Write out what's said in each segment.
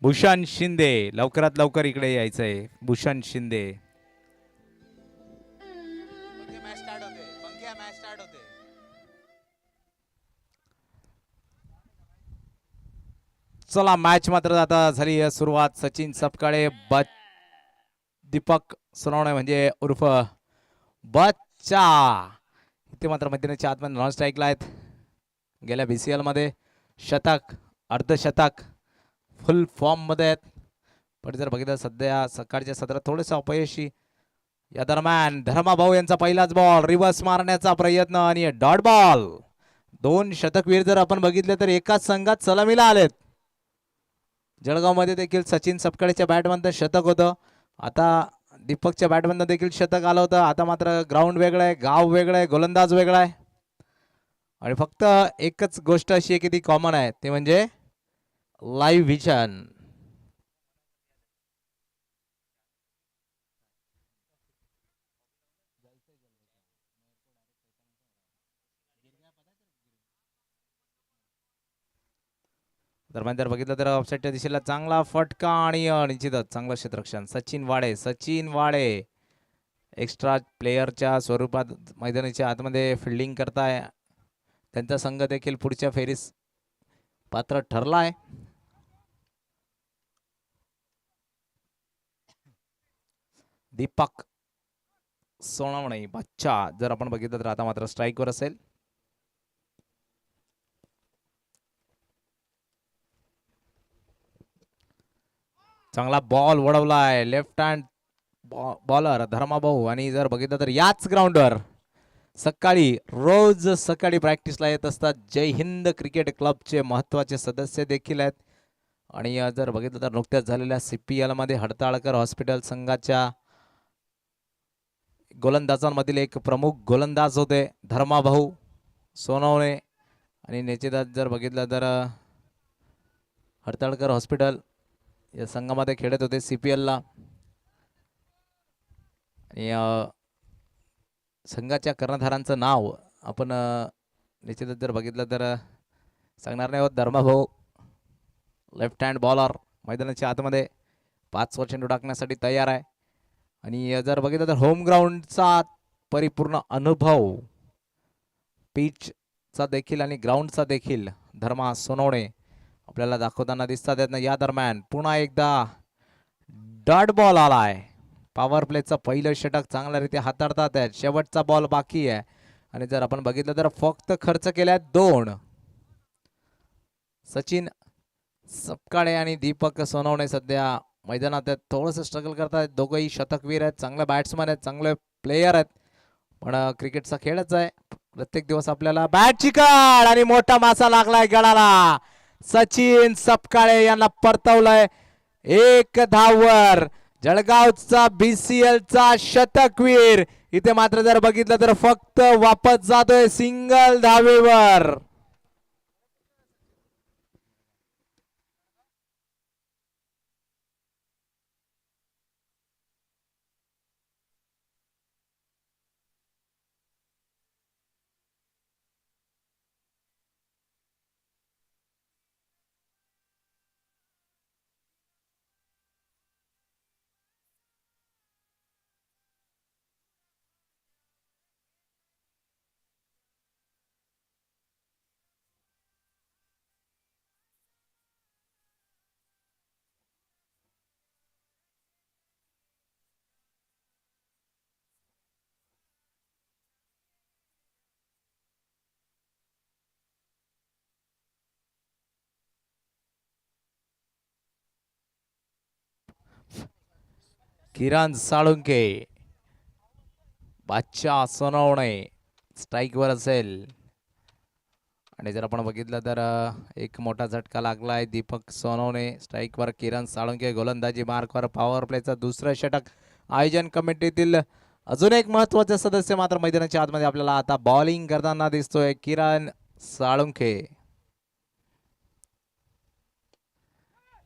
भूषण शिंदे लवकरात लवकर इकडे यायचंय. भूषण शिंदे. चला मॅच मात्र आता झाली सुरुवात. सचिन सपकाळे दीपक सोनवणे म्हणजे उर्फ बच्चा इथे मात्र मैदानाच्या आतमध्ये नॉन स्ट्राईकला आहेत. गेल्या BCL मध्ये शतक अर्धशतक फुल फॉर्म मध्ये आहेत. पण जर बघितलं सध्या सकाळच्या सत्रात थोडंसं अपयशी. या दरम्यान धर्माभाऊ यांचा पहिलाच बॉल रिव्हर्स मारण्याचा प्रयत्न आणि डॉट बॉल. 2 शतकवीर जर आपण बघितले तर एकाच संघात सलामीला आलेत. जळगाव मध्ये देखील सचिन सपकाळेच्या बॅटमधनं शतक होतं. आता दीपकच्या बॅटमधनं देखील शतक आलं होतं. आता मात्र ग्राउंड वेगळं आहे, गाव वेगळं आहे, गोलंदाज वेगळा आहे आणि फक्त एकच गोष्ट अशी आहे की ती कॉमन आहे, ते म्हणजे लाईव्ह व्हिजन. दरम्यान जर बघितलं तर ऑफसाईडच्या दिशेला चांगला फटका आणि निश्चितच चांगलं क्षेत्ररक्षण. सचिन वाडे एक्स्ट्रा प्लेयरच्या स्वरूपात मैदानाच्या आतमध्ये फिल्डिंग करताय. त्यांचा संघ देखील पुढच्या फेरीस पात्र ठरला आहे. दीपक सोनवणे बच्चा जर आपण बघितलं तर आता मात्र स्ट्राईकवर असेल. चांगला बॉल वळवलाय लेफ्ट हँड बॉलर धर्माभाऊ. आणि जर बघितलं तर याच ग्राउंडवर रोज सकाळी प्रॅक्टिसला येत असतात जय हिंद क्रिकेट क्लबचे महत्वाचे सदस्य देखील आहेत. आणि जर बघितलं तर नुकत्याच झालेल्या CPL मध्ये हडताळकर हॉस्पिटल संघाच्या गोलंदाजांमधील एक प्रमुख गोलंदाज होते धर्माभाऊ सोनवणे. आणि निश्चितच जर बघितलं तर हडताळकर हॉस्पिटल या संघामध्ये खेळत होते CPL ला. आणि संघाच्या कर्णधारांचं नाव आपण निश्चितच जर बघितलं तर सांगणार नाही होत. धर्माभाऊ लेफ्ट हँड बॉलर मैदानाच्या आतमध्ये 5 चेंडू टाकण्यासाठी तयार आहे. आणि जर बघितलं तर होम ग्राउंडचा परिपूर्ण अनुभव पिचचा देखील आणि ग्राउंडचा देखील धर्मा सोनवणे आपल्याला दाखवताना दिसतात. या दरम्यान पुन्हा एकदा डॉट बॉल आलाय. पॉवर प्लेचं पहिलं षटक चांगल्यारीत्या हाताळतात आहेत. शेवटचा बॉल बाकी आहे आणि जर आपण बघितलं तर फक्त खर्च केल्या 2. सचिन सपकाळे आणि दीपक सोनवणे सध्या मैदानात थोडंसं स्ट्रगल करतात. दोघंही शतकवीर आहेत, चांगले बॅट्समन आहेत, चांगले प्लेयर आहेत. पण क्रिकेटचा खेळच आहे. प्रत्येक दिवस आपल्याला बॅट चिकट आणि मोठा मासा लागलाय गळाला. सचिन सपकाळे यांना परतवलंय 1 धाववर. जळगावचा BCLचा शतकवीर इथे मात्र जर बघितलं तर फक्त वापस जातोय सिंगल धावेवर. किरण साळुंके बादशाह सोनवणे स्ट्राईकवर असेल. आणि जर आपण बघितलं तर एक मोठा झटका लागलाय. दीपक सोनवणे स्ट्राईकवर, किरण साळुंके गोलंदाजी मार्कवर. पॉवर प्लेचं दुसरं षटक. आयोजन कमिटीतील अजून एक महत्वाचे सदस्य मात्र मैदानाच्या आतमध्ये आपल्याला आता बॉलिंग करताना दिसतोय किरण साळुंके.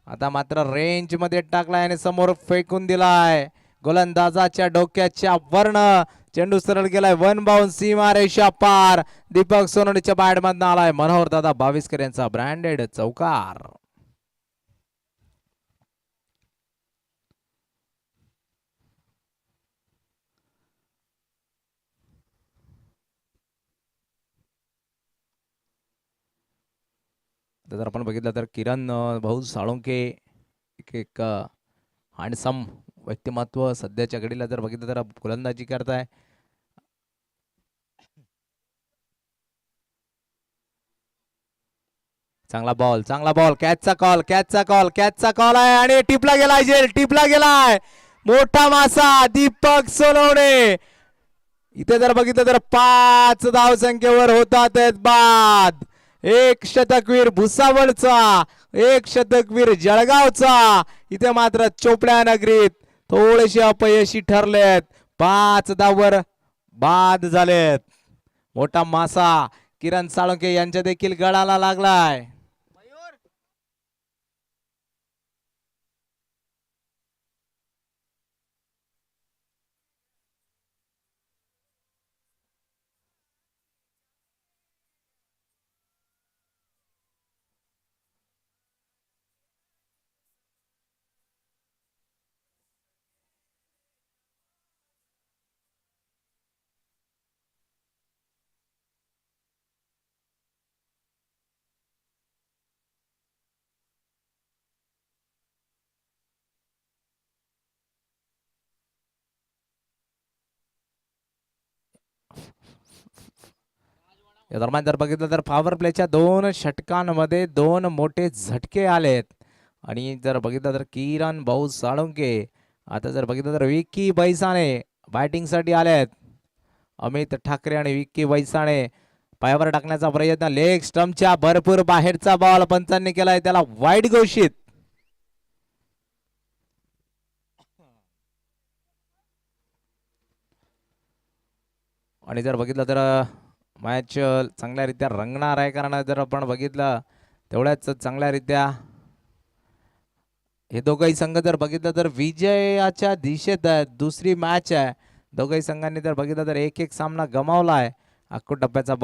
आता मात्र रेंज मध्ये टाकलाय आणि समोर फेकून दिलाय. गोलंदाजाच्या डोक्याच्या वर्ण चेंडू सरळ गेलाय. 1 बाउन्स सीमारेषा पार. दीपक सोनवणेच्या बॅटमधनं आलाय मनोहर दादा भाविस्कर यांचा ब्रँडेड चौकार. जर आपण बघितलं तर किरण भाऊ साळुंके एक हँडसम व्यक्तिमत्व सध्याच्या घडीला जर बघितलं तर गोलंदाजी करताय. चांगला बॉल कॅचचा कॉल आहे आणि टिपला गेलाय मोठा मासा दीपक सोनवणे. इथे जर बघितलं तर 5 धावसंख्येवर होतात बाद. एक शतकवीर भुसावळचा, एक शतकवीर जळगावचा. इथे मात्र चोपड्या नगरीत थोडेसे अपयशी ठरलेत. 5 धावांवर बाद झालेत. मोठा मासा किरण साळुंके यांच्या देखील गळाला लागलाय. या दरम्यान जर बघितलं तर पॉवर प्लेच्या 2 षटकांमध्ये 2 मोठे झटके आलेत. आणि जर बघितलं तर किरण भाऊ साळुंके, आता जर बघितलं तर विक्की बैसाणे बॅटिंग साठी आलेत. अमित ठाकरे आणि विक्की बैसाणे पायावर टाकण्याचा प्रयत्न, लेग स्टंपच्या भरपूर बाहेरचा बॉल पंचांनी केलाय, त्याला वाईड घोषित. आणि जर बघितलं तर मॅच चांगल्यारीत्या रंगणार आहे, कारण जर आपण बघितलं तेवढ्याच चांगल्यारीत्या हे दोघंही संघ जर बघितलं तर विजयाच्या दिशेत आहे. दुसरी मॅच आहे. दोघंही संघांनी जर बघितलं तर एक सामना गमावला आहे. अक्कू टप्प्याचा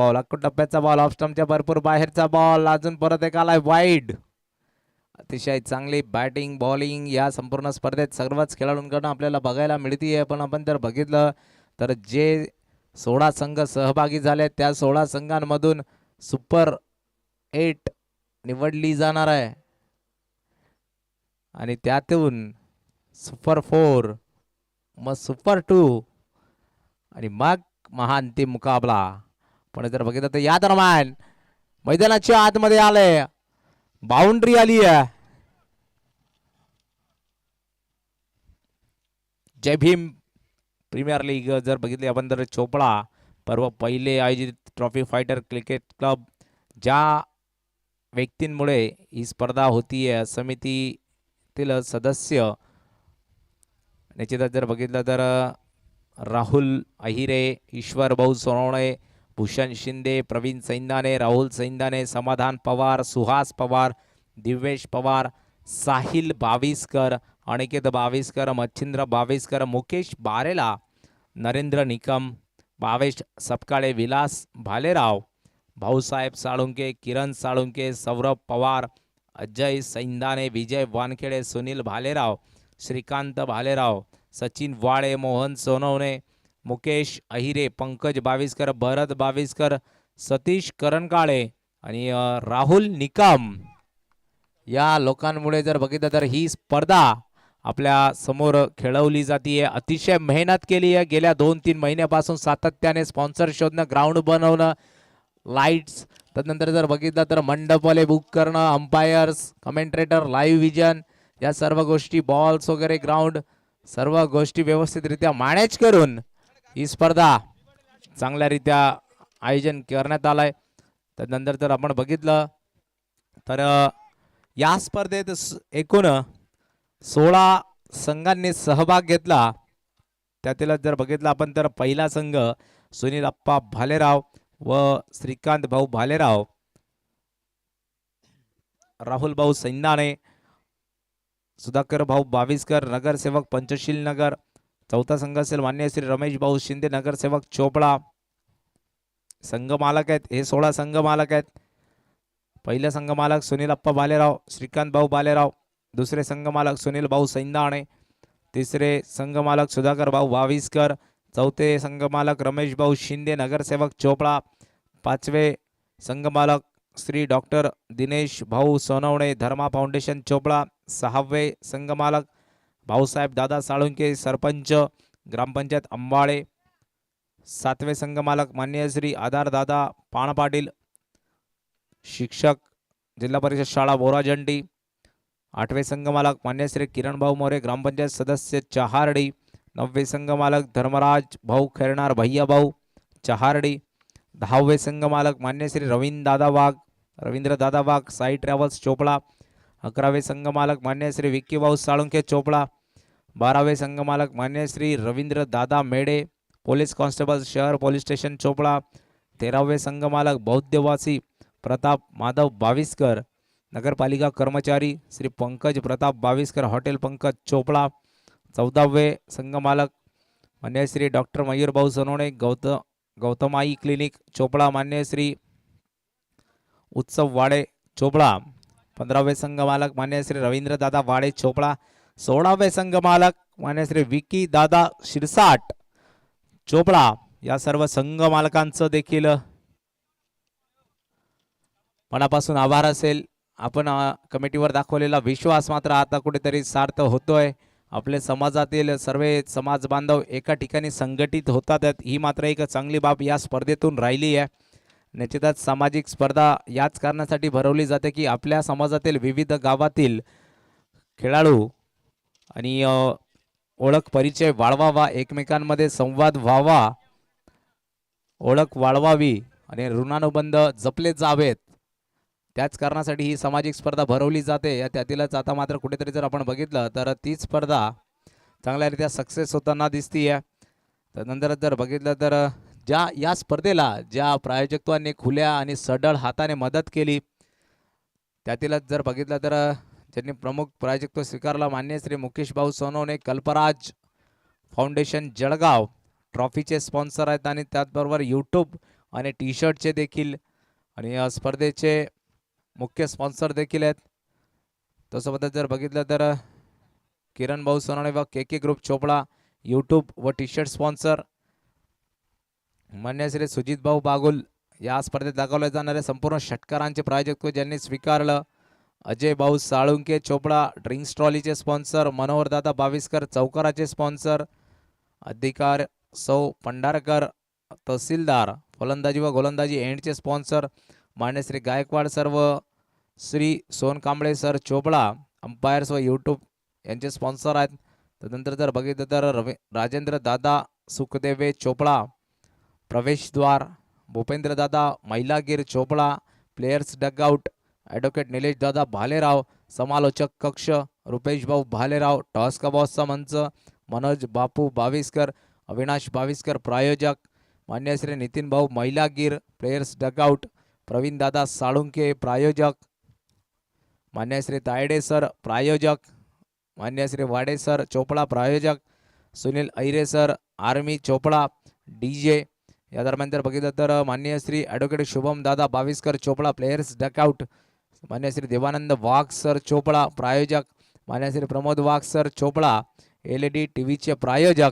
बॉल ऑफ स्टंपच्या भरपूर बाहेरचा बॉल, अजून परत एक आलाय वाईड. अतिशय चांगली बॅटिंग बॉलिंग या संपूर्ण स्पर्धेत सर्वच खेळाडूंकडून आपल्याला बघायला मिळतीये. पण आपण जर बघितलं तर जे 16 संघ सहभागी झाले त्या 16 संघांमधून सुपर 8 निवडली जाणार आहे आणि त्यातून सुपर 4, मग सुपर 2 आणि मग महाअंतिम मुकाबला. पण जर बघितलं तर या दरम्यान मैदानाच्या आतमध्ये आले, बाउंड्री आली आहे. जय भीम प्रीमियर लीग जर बघितली आपण तर चोपडा पर्व पहिले आयोजित ट्रॉफी फायटर क्रिकेट क्लब, ज्या व्यक्तींमुळे ही स्पर्धा होतीये समितीतील सदस्य निश्चितच जर बघितलं तर राहुल अहिरे, ईश्वर भाऊ सोनवणे, भूषण शिंदे, प्रवीण सैंदाने, राहुल सैंदाने, समाधान पवार, सुहास पवार, दिवेश पवार, साहिल बाविस्कर, अनिकेत बाविस्कर, मच्छिंद्र बाविस्कर, मुकेश बारेला, नरेंद्र निकम, भावेश सपकाळे, विलास भालेराव, भाऊसाहेब साळुंके, किरण साळुंके, सौरभ पवार, अजय सैंदाने, विजय वानखेडे, सुनील भालेराव, श्रीकांत भालेराव, सचिन वाळे, मोहन सोनवणे, मुकेश अहिरे, पंकज बाविस्कर, भरत बाविस्कर, सतीश करणकाळे आणि राहुल निकम या लोकांमुळे जर बघितलं तर ही स्पर्धा आपल्या समोर खेळवली जाते. अतिशय मेहनत केली आहे गेल्या 2-3 महिन्यापासून, सातत्याने स्पॉन्सर शोधणं, ग्राउंड बनवणं, लाईट्स, त्यानंतर जर बघितलं तर मंडपवाले बुक करणं, अंपायर्स, कमेंट्रेटर, लाईव्ह विजन, या सर्व गोष्टी, बॉल्स वगैरे, ग्राउंड, सर्व गोष्टी व्यवस्थितरित्या मॅनेज करून ही स्पर्धा चांगल्यारीत्या आयोजन करण्यात आलंय. त्यानंतर जर आपण बघितलं तर या स्पर्धेत एकूण 16 संघांनी सहभाग घेतला. त्यातील जर बघितलं आपण तर पहिला संघ सुनील अप्पा भालेराव व श्रीकांत भाऊ भालेराव, राहुल भाऊ सैंदाणे, सुधाकर भाऊ बाविस्कर, नगरसेवक पंचशील नगर. चौथा संघ असेल मान्य श्री रमेश भाऊ शिंदे, नगरसेवक चोपडा. संघ मालक आहेत हे 16 संघ मालक आहेत. पहिला संघ मालक सुनील अप्पा भालेराव, श्रीकांत भाऊ भालेराव. दुसरे संघ मालक सुनील भाऊ सैंदाणे. तिसरे संघ मालक सुधाकर भाऊ बाविस्कर. चौथे संघ मालक रमेश भाऊ शिंदे, नगरसेवक चोपडा. पाचवे संघ मालक श्री डॉक्टर दिनेश भाऊ सोनवणे धर्मा फाउंडेशन चोपडा. 6वे संघमालक भाऊसाहेब दादा साळुंके सरपंच ग्रामपंचायत अंबाळे. 7वे संघमालक मान्य श्री आधार दादा पाणपाटील शिक्षक जिल्हा परिषद शाळा बोराजंडी. 8वे संघमालक मान्य श्री किरण भाऊ मोरे ग्रामपंचायत सदस्य चहारडी. 9वे संघमालक धर्मराज भाऊ खैरनार भैया भाऊ चहारडी. 10वे संघमालक मान्य श्री रवींद्र दादा वाघ साई ट्रॅव्हल्स चोपडा. 11वे संघमालक मान्य श्री विक्की भाऊ साळुंके चोपडा. 12वे संघमालक मान्य श्री रवींद्र दादा मेडे पोलीस कॉन्स्टेबल शहर पोलीस स्टेशन चोपडा. 13वे संघमालक बौद्धवासी प्रताप माधव बाविस्कर नगरपालिका कर्मचारी श्री पंकज प्रताप बाविस्कर हॉटेल पंकज चोपडा. 14वे संघमालक मान्य श्री डॉक्टर मयूर भाऊ सोनवणे गौतमाई क्लिनिक चोपडा मान्य श्री उत्सव वाडे चोपडा. 15वे संघमालक मान्य श्री रवींद्र दादा वाडे चोपडा. 16वे संघमालक मान्य श्री विकी दादा शिरसाट चोपडा. या सर्व संघमालकांचं देखील मनापासून आभार असेल. आपण कमिटीवर दाखवलेला विश्वास मात्र आता कुठेतरी सार्थ होतोय. आपले समाजातील सर्व समाज बांधव एका ठिकाणी संघटित होतात ही मात्र एक चांगली बाब या स्पर्धेतून राहिली आहे. निश्चितच सामाजिक स्पर्धा याच कारणासाठी भरवली जाते की आपल्या समाजातील विविध गावातील खेळाडू आणि ओळख परिचय वाढवावा, एकमेकांमध्ये संवाद व्हावा, ओळख वाढवावी आणि ऋणानुबंध जपले जावेत. त्याच कारणासाठी ही सामाजिक स्पर्धा भरवली जाते. त्यातीलच आता मात्र कुठेतरी जर आपण बघितलं तर ती स्पर्धा चांगल्यारीत्या सक्सेस होताना दिसतीये. त्यानंतर जर बघितलं तर या स्पर्धेला ज्या प्रायोजकत्वाने खुल्या आणि सढळ हाताने मदत केली त्यातीलच जर बघितलं तर ज्यांनी प्रमुख प्रायोजकत्व स्वीकारला मान्य श्री मुकेश भाऊ सोनवणे कल्पराज फाउंडेशन जळगाव ट्रॉफीचे स्पॉन्सर आहेत आणि त्याचबरोबर यूट्यूब आणि टी शर्टचे देखील आणि स्पर्धेचे मुख्य स्पॉन्सर देखील आहेत. तसोबतच जर बघितलं तर किरण भाऊ सोनवणे व के ग्रुप चोपडा यूट्यूब व टी शर्ट स्पॉन्सर. मान्य श्री सुजित भाऊ बागुल या स्पर्धेत दाखवले जाणारे संपूर्ण षटकारांचे प्रायोजकत्व ज्यांनी स्वीकारलं अजय भाऊ साळुंके चोपडा ड्रिंक्स ट्रॉलीचे स्पॉन्सर. मनोहरदादा बाविस्कर चौकाराचे स्पॉन्सर. अधिकार सौ पंढारकर तहसीलदार फलंदाजी व गोलंदाजी एंडचे स्पॉन्सर. मान्य श्री गायकवाड सर्व श्री सोनकांबळे सर चोपडा अंपायर्स व यूट्यूब यांचे स्पॉन्सर आहेत. त्यानंतर जर बघितलं तर राजेंद्र दादा सुखदेवे चोपडा प्रवेशद्वार. Bhupendra Dada Mailagir Chopda players dugout. Advocate Nilesh Dada Bhalerao समालोचक कक्ष. रुपेश भाऊ भालेराव टॉस का बॉसचा मंच. मनोज बापू बाविस्कर अविनाश बाविस्कर प्रायोजक. मान्य श्री नितीन भाऊ मैलागीर प्लेयर्स डगआउट. प्रवीण दादा साळुंके प्रायोजक. मान्य श्री तायडे सर प्रायोजक. मान्य श्री वाडे सर चोपडा प्रायोजक. सुनील ऐरे सर आर्मी चोपडा डीजे. या दरम्यान जर बघितलं तर मान्य श्री ॲडव्होकेट शुभम दादा बाविस्कर चोपडा प्लेयर्स डकआउट. मान्य श्री देवानंद वाघ सर चोपडा प्रायोजक. मान्य श्री प्रमोद वाघ सर चोपडा LED टीव्हीचे प्रायोजक.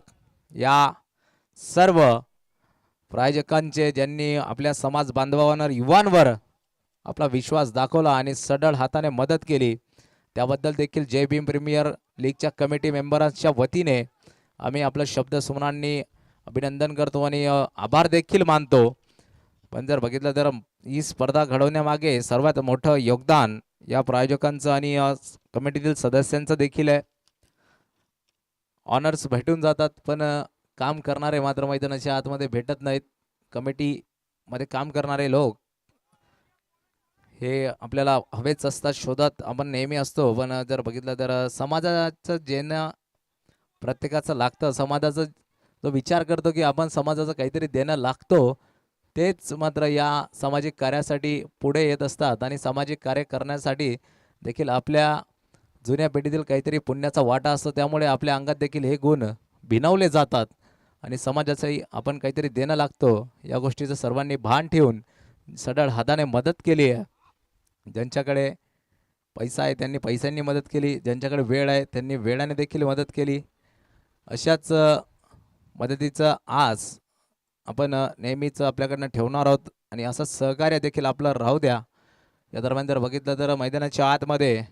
या सर्व प्रायोजकांचे ज्यांनी आपल्या समाज बांधवांवर युवांवर आपला विश्वास दाखवला आणि सढळ हाताने मदत केली त्याबद्दल देखील जय भीम प्रीमियर लीगच्या कमिटी मेंबरांच्या वतीने आम्ही आपलं शब्द सुमनांनी अभिनंदन करतो आणि आभार देखील मानतो. पण जर बघितलं तर ही स्पर्धा घडवण्यामागे सर्वात मोठं योगदान या प्रायोजकांचं आणि कमिटीतील सदस्यांचं देखील आहे. ऑनर्स भेटून जातात पण काम करणारे मात्र मैदानाच्या आतमध्ये भेटत नाहीत. कमिटीमध्ये काम करणारे लोक हे आपल्याला हवेच असतात, शोधात आपण नेहमी असतो. पण जर बघितलं तर समाजाचं जेणं प्रत्येकाचं लागतं. समाजाचं जो विचार करतो की आपण समाजाचं काहीतरी देणं लागतो तेच मात्र या सामाजिक कार्यासाठी पुढे येत असतात आणि सामाजिक कार्य करण्यासाठी देखील आपल्या जुन्या पिढीतील काहीतरी पुण्याचा वाटा असतो. त्यामुळे आपल्या अंगात देखील हे गुण भिनवले जातात आणि समाजाचंही आपण काहीतरी देणं लागतो या गोष्टीचं सर्वांनी भान ठेवून सढळ हाताने मदत केली आहे. ज्यांच्याकडे पैसा आहे त्यांनी पैशांनी मदत केली, ज्यांच्याकडे वेळ आहे त्यांनी वेळाने देखील मदत केली. अशाच मदतीचं आस आपण नेहमीच आपल्याकडनं ठेवणार आहोत आणि असं सहकार्य देखील आपलं राहू द्या. या दरम्यान जर बघितलं तर मैदानाच्या आतमध्ये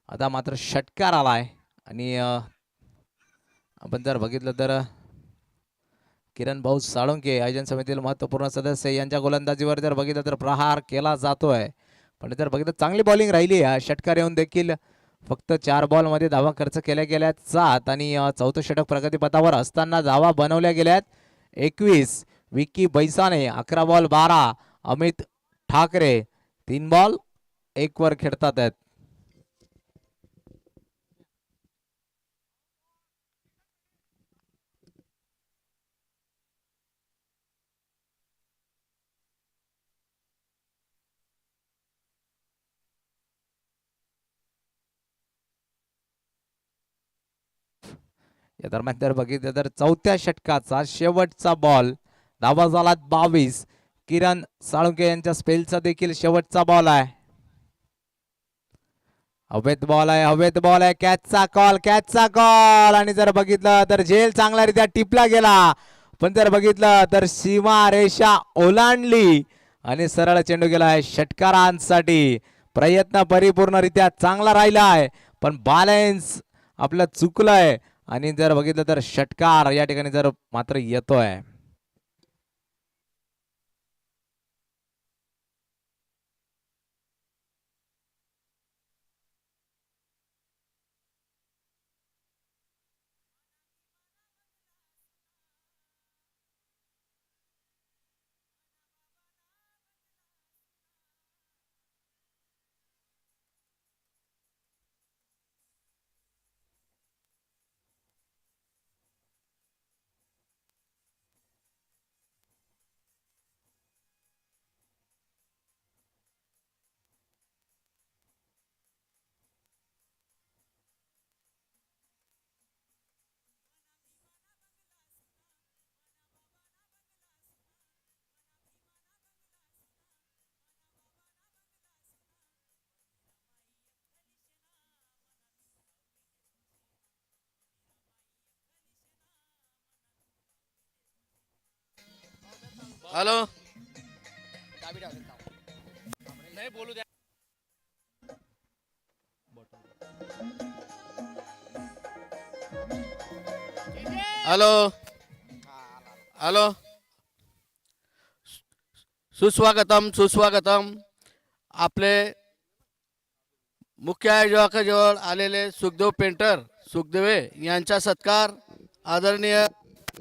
आता मात्र षटकार आलाय आणि आपण जर बघितलं तर किरण भाऊ साळुंके आयोजन समितीतील महत्त्वपूर्ण सदस्य यांच्या गोलंदाजीवर जर बघितलं तर प्रहार केला जातोय. पण जर बघितलं चांगली बॉलिंग राहिली आहे. षटकार येऊन देखील फक्त 4 बॉलमध्ये धावा खर्च केल्या गेल्यात 7 आणि चौथं षटक प्रगतीपथावर असताना धावा बनवल्या गेल्यात 21. विकी बैसाने 11 बॉल 12. अमित ठाकरे 3 बॉल 1 वर खेळतात आहेत. या दरम्यान जर बघितलं तर चौथ्या षटकाचा शेवटचा बॉल धावा झालात 22. किरण साळुंके यांच्या स्पेलचा देखील शेवटचा बॉल आहे. हवेत बॉल आहे, हवेत बॉल आहे. कॅचचा कॉल, कॅचचा कॉल आणि जर बघितलं तर झेल चांगल्यारीत्या टिपला गेला. पण जर बघितलं तर सीमा रेषा ओलांडली आणि सरळ चेंडू गेला आहे षटकारांसाठी. प्रयत्न परिपूर्णरित्या चांगला राहिला आहे पण बॅलन्स आपलं चुकलंय आणि जर बघितलं तर षटकार या ठिकाणी जर मात्र येतोय. हॅलो नाही बोलू द्या. हॅलो हॅलो सुस्वागतम सुस्वागतम. आपले मुख्य आयोजकाजवळ आलेले सुखदेव पेंटर सुखदेवे यांचा सत्कार आदरणीय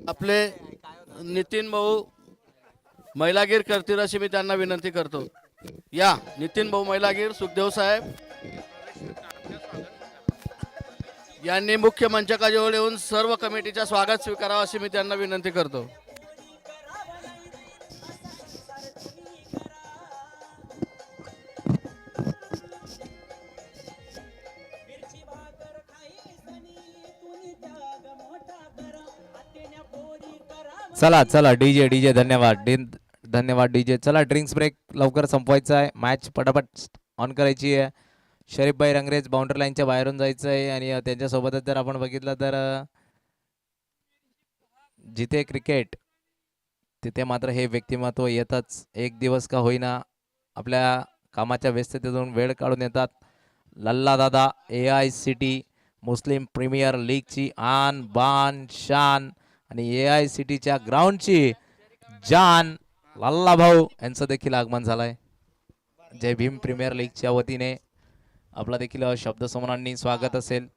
आपले नितीन भाऊ मैलागीर करतील अशी मी त्यांना विनंती करतो. या नितीन भाऊ मैलागीर सुखदेव साहेब यांनी मुख्य मंचकाजवळ येऊन सर्व कमिटीचा स्वागत स्वीकारावं अशी मी त्यांना विनंती करतो. चला चला डीजे डीजे धन्यवाद धन्यवाद डीजे. चला ड्रिंक्स ब्रेक लवकर संपवायचा आहे. मॅच पटापट ऑन करायची आहे. शरीफभाई रंगरेज बाउंड्री लाईनच्या बाहेरून जायचं आहे आणि त्यांच्यासोबतच जर आपण बघितलं तर जिथे क्रिकेट तिथे मात्र हे व्यक्तिमत्व येतच. एक दिवस का होईना आपल्या कामाच्या व्यस्ततेतून वेळ काढून येतात. लल्ला दादा AICT मुस्लिम प्रीमियर लीगची आन बान शान आणि AICTच्या ग्राउंडची जान लल्ला भाऊ यांचं देखील आगमन झालंय. जय भीम प्रीमियर लीगच्या वतीने आपला देखील शब्दसमूहांनी स्वागत असेल.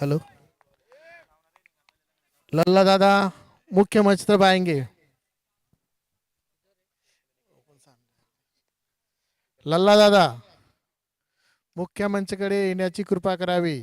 हेलो लल्ला दादा मुख्य मंच पर आएंगे. लल्ला दादा मुख्य मंचकडे येण्याची कृपा करावी.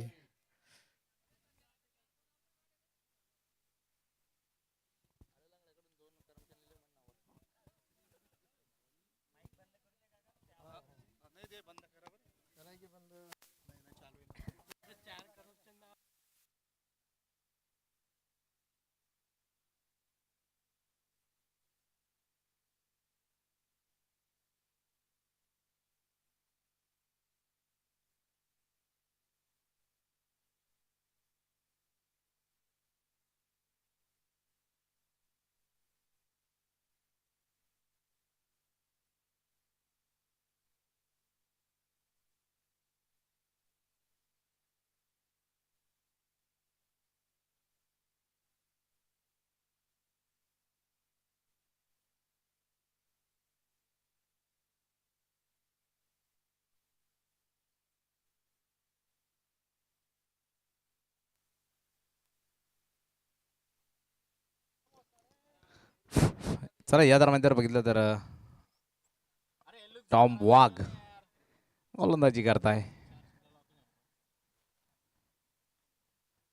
चला या दरम्यान जर बघितलं तर टॉम वाघ गोलंदाजी करताय.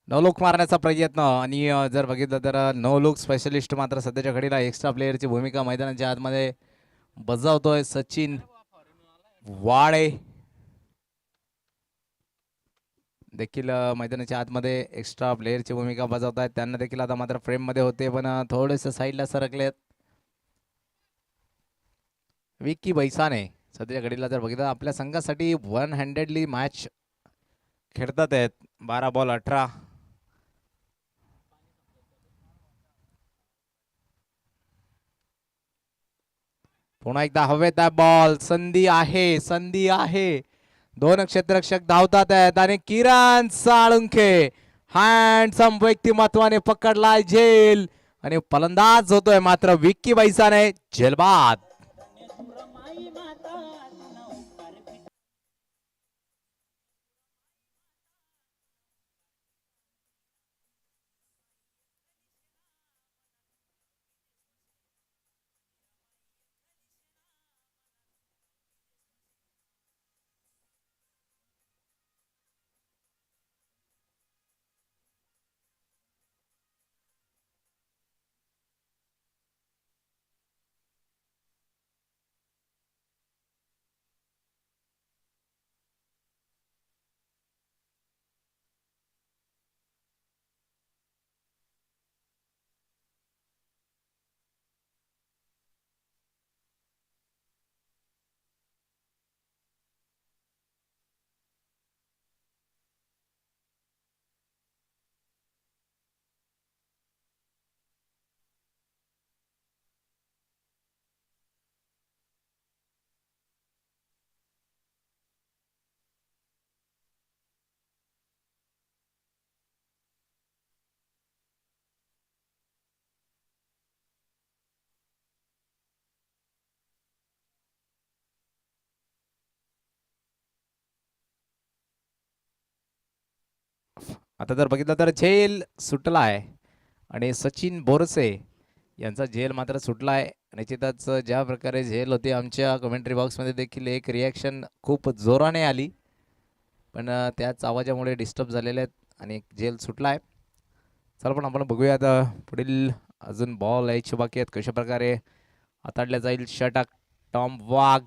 नो लुक मारण्याचा प्रयत्न आणि जर बघितलं तर नो लुक स्पेशलिस्ट मात्र सध्याच्या घडीला एक्स्ट्रा प्लेअरची भूमिका मैदानाच्या आतमध्ये बजावतोय सचिन वाळे. देखील मैदानाच्या आतमध्ये एक्स्ट्रा प्लेअरची भूमिका बजावत आहेत. त्यांना देखील आता मात्र फ्रेममध्ये होते पण थोडेसे साईडला सरकलेत. विक्की बैसाने सध्याच्या घडीला जर बघितलं आपल्या संघासाठी 100ली मॅच खेळतात आहेत. 12 बॉल 18. पुन्हा एकदा हवेत आहे बॉल. संधी आहे, संधी आहे. 2 क्षेत्ररक्षक धावतात आहेत आणि किरण साळुंखे हँडसम व्यक्तिमत्वाने पकडलाय झेल आणि फलंदाज होतोय मात्र विक्की बैसाने झेलबाद. आता जर बघितलं तर झेल सुटलाय आणि सचिन बोरसे यांचा झेल मात्र सुटलाय. निश्चितच ज्या प्रकारे झेल होती आमच्या कमेंट्री बॉक्समध्ये देखील एक रिॲक्शन खूप जोराने आली पण त्याच आवाजामुळे डिस्टर्ब झालेले आहेत आणि झेल सुटलाय. चला पण आपण बघूया आता पुढील अजून बॉल यायचे बाकी आहेत. कशा प्रकारे हाताळल्या जाईल षटक. टॉम वाघ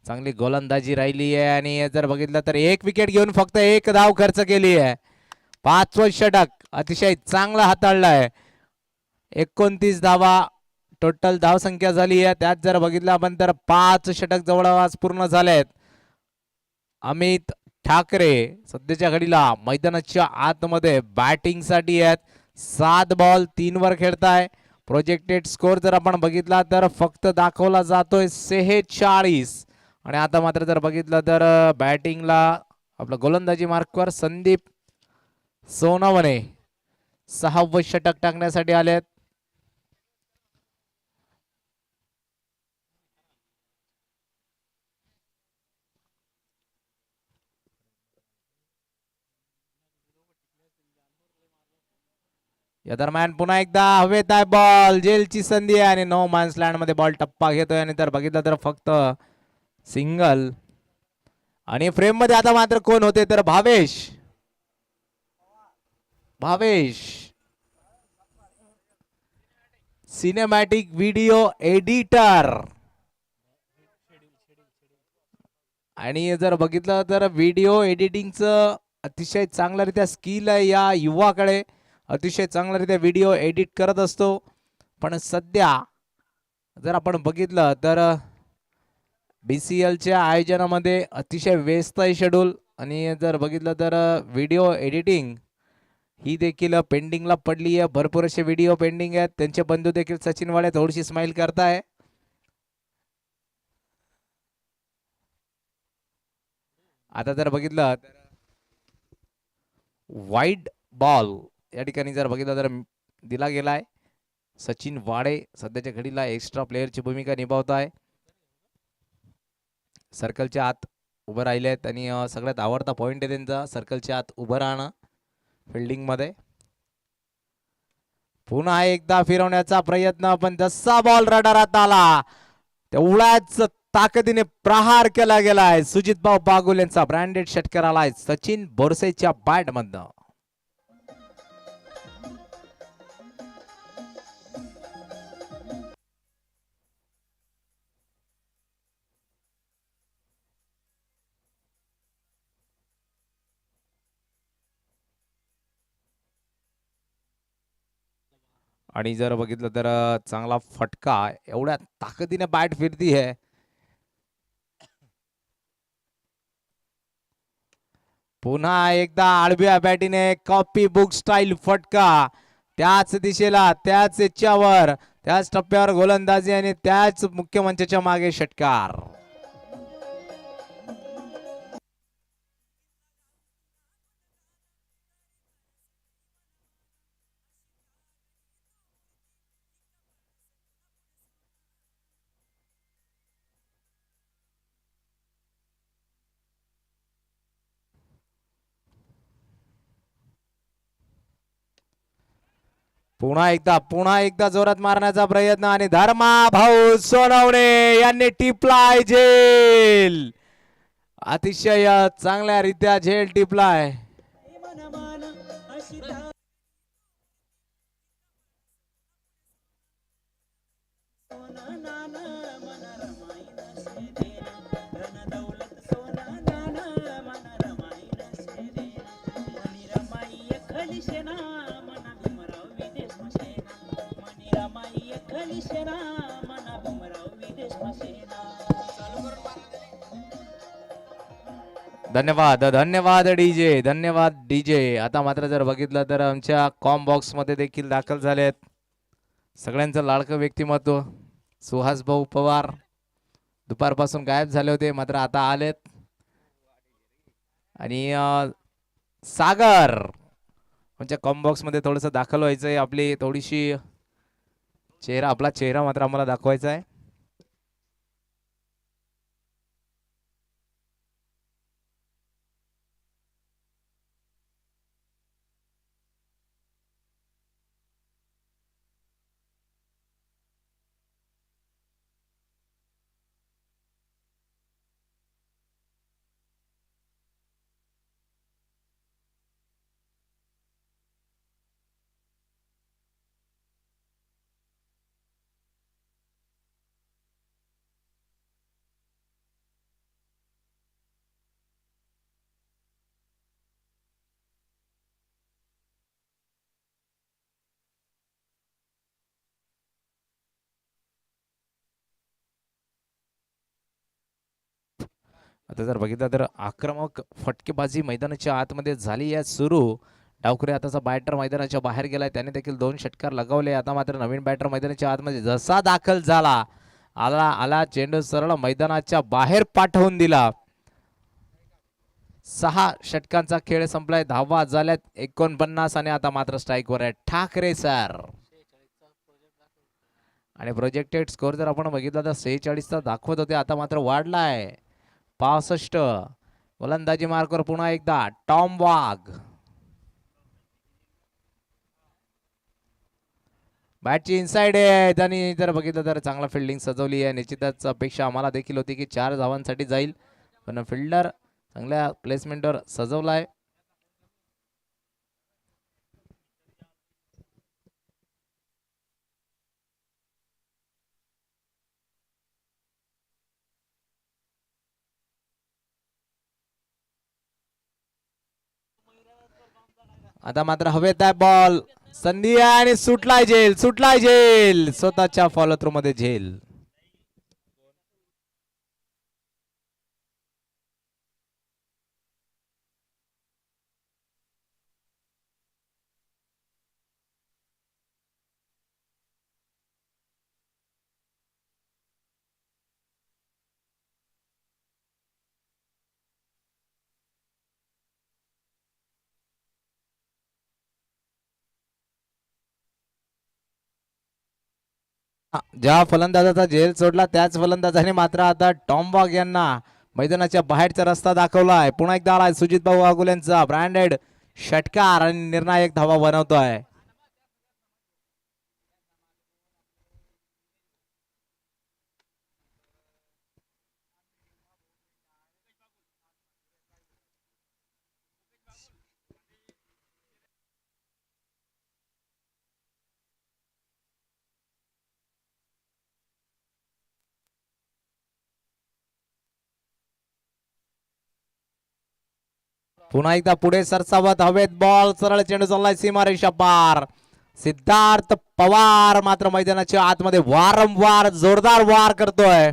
चांगली गोलंदाजी राहिली आहे आणि जर बघितलं तर 1 विकेट घेऊन फक्त 1 धाव खर्च केली आहे. 5वं षटक अतिशय चांगला हाताळला आहे. 29 धावा टोटल धावसंख्या झाली आहे. त्यात जर बघितलं आपण तर 5 षटक जवळपास पूर्ण झाले आहेत. अमित ठाकरे सध्याच्या घडीला मैदानाच्या आतमध्ये बॅटिंग साठी आहेत. 7 बॉल 3 वर खेळताय. प्रोजेक्टेड स्कोर जर आपण बघितला तर फक्त दाखवला जातोय 46 आणि आता मात्र जर बघितलं तर बॅटिंगला आपलं गोलंदाजी मार्कवर संदीप सोनवणे 6वं षटक टाकण्यासाठी आलेत. या दरम्यान पुन्हा एकदा हवेत आहे बॉल. जेलची संधी आहे आणि नो मॅन्स लँड मध्ये बॉल टप्पा घेतोय आणि तर बघितलं तर फक्त सिंगल आणि फ्रेम मध्ये आता मात्र कोण होते तर भावेश सिनेमॅटिक व्हिडिओ एडिटर आणि जर बघितलं तर व्हिडिओ एडिटिंगचं अतिशय चांगल्यारीत्या स्किल आहे या युवाकडे. अतिशय चांगल्यारीत्या व्हिडिओ एडिट करत असतो पण सध्या जर आपण बघितलं तर BCLच्या आयोजनामध्ये अतिशय व्यस्त आहे शेड्यूल आणि जर बघितलं तर व्हिडिओ एडिटिंग ही देखील पेंडिंगला पडली आहे. भरपूर असे व्हिडिओ पेंडिंग आहेत. त्यांचे बंधू देखील सचिन वाळे थोडीशी स्माइल करताय. आता जर बघितलं तर वाईड बॉल या ठिकाणी जर बघितलं तर दिला गेलाय. सचिन वाळे सध्याच्या घडीला एक्स्ट्रा प्लेअरची भूमिका निभावत आहे. सर्कलच्या आत उभं राहिले आहेत आणि सगळ्यात आवडता पॉइंट आहे त्यांचा सर्कलच्या आत उभं राहणं फिल्डिंग मध्ये. पुन्हा एकदा फिरवण्याचा प्रयत्न, पण जसा बॉल रडारात आला तेवढ्याच ताकदीने प्रहार केला गेलाय. सुजित भाऊ बागुल यांचा ब्रँडेड षटकार आलाय सचिन बोरसेच्या बॅट मधनं. आणि जर बघितलं तर चांगला फटका, एवढ्या ताकदीने बॅट फिरती आहे. पुन्हा एकदा आडव्या बॅटीने कॉपी बुक स्टाईल फटका, त्याच दिशेला, त्याच याच्यावर, त्याच टप्प्यावर गोलंदाजी आणि त्याच मुख्य मंचाच्या मागे षटकार. पुन्हा एकदा जोरात मारण्याचा प्रयत्न आणि धर्मा भाऊ सोनवणे यांनी टिपलाय झेल. अतिशय चांगल्या रीत्या झेल टिपलाय. धन्यवाद धन्यवाद डीजे, धन्यवाद डीजे. आता मात्र जर बघितलं तर आमच्या कॉम बॉक्स मध्ये देखील दाखल झालेत सगळ्यांचं लाडकं व्यक्तिमत्व सुहास भाऊ पवार. दुपारपासून गायब झाले होते, मात्र आता आलेत. आणि सागर म्हणजे कॉम बॉक्स मध्ये थोडस दाखल व्हायचंय. आपली थोडीशी आपला चेहरा मात्र आम्हाला दाखवायचा आहे. आता जर बघितलं तर आक्रमक फटकेबाजी मैदानाच्या आतमध्ये झाली आहे सुरू. डावखुरे आताचा बॅटर मैदानाच्या बाहेर गेलाय, त्याने देखील 2 षटकार लगावले. आता मात्र नवीन बॅटर मैदानाच्या आतमध्ये जसा दाखल झाला आला चेंडू सरळ मैदानाच्या बाहेर पाठवून दिला. 6 षटकांचा खेळ संपलाय. धावा झाल्यात 49 आणि आता मात्र स्ट्राईकवर आहे ठाकरे सर. आणि प्रोजेक्टेड स्कोर जर आपण बघितला तर 46 चा दाखवत होते, आता मात्र वाढलाय 65. गोलंदाजी मार्कवर पुन्हा एकदा टॉम वाघ. बॅटची इनसाइड आहे. त्यांनी जर बघितलं तर चांगला फिल्डिंग सजवली आहे. निश्चितच अपेक्षा आम्हाला देखील होती की 4 धावांसाठी जाईल, पण फिल्डर चांगल्या प्लेसमेंटवर सजवलाय. आता मात्र हवेत आहे बॉल. संधी आहे आणि सुटलाय झेल स्वतःच्या फॉलो थ्रू मध्ये झेल. ज्या फलंदाजाचा झेल सोडला त्याच फलंदाजाने मात्र आता टॉम वॉग यांना मैदानाच्या बाहेरचा रस्ता दाखवलाय. पुन्हा एकदा आलाय सुजित भाऊ वाघुल यांचा ब्रँडेड षटकार आणि निर्णायक धावा बनवतोय. पुन्हा एकदा पुढे सरसावत हवेत बॉल सरळ चेंडू चाललाय सीमारेषा पार. सिद्धार्थ पवार मात्र मैदानाच्या आतमध्ये वारंवार जोरदार वार करतोय.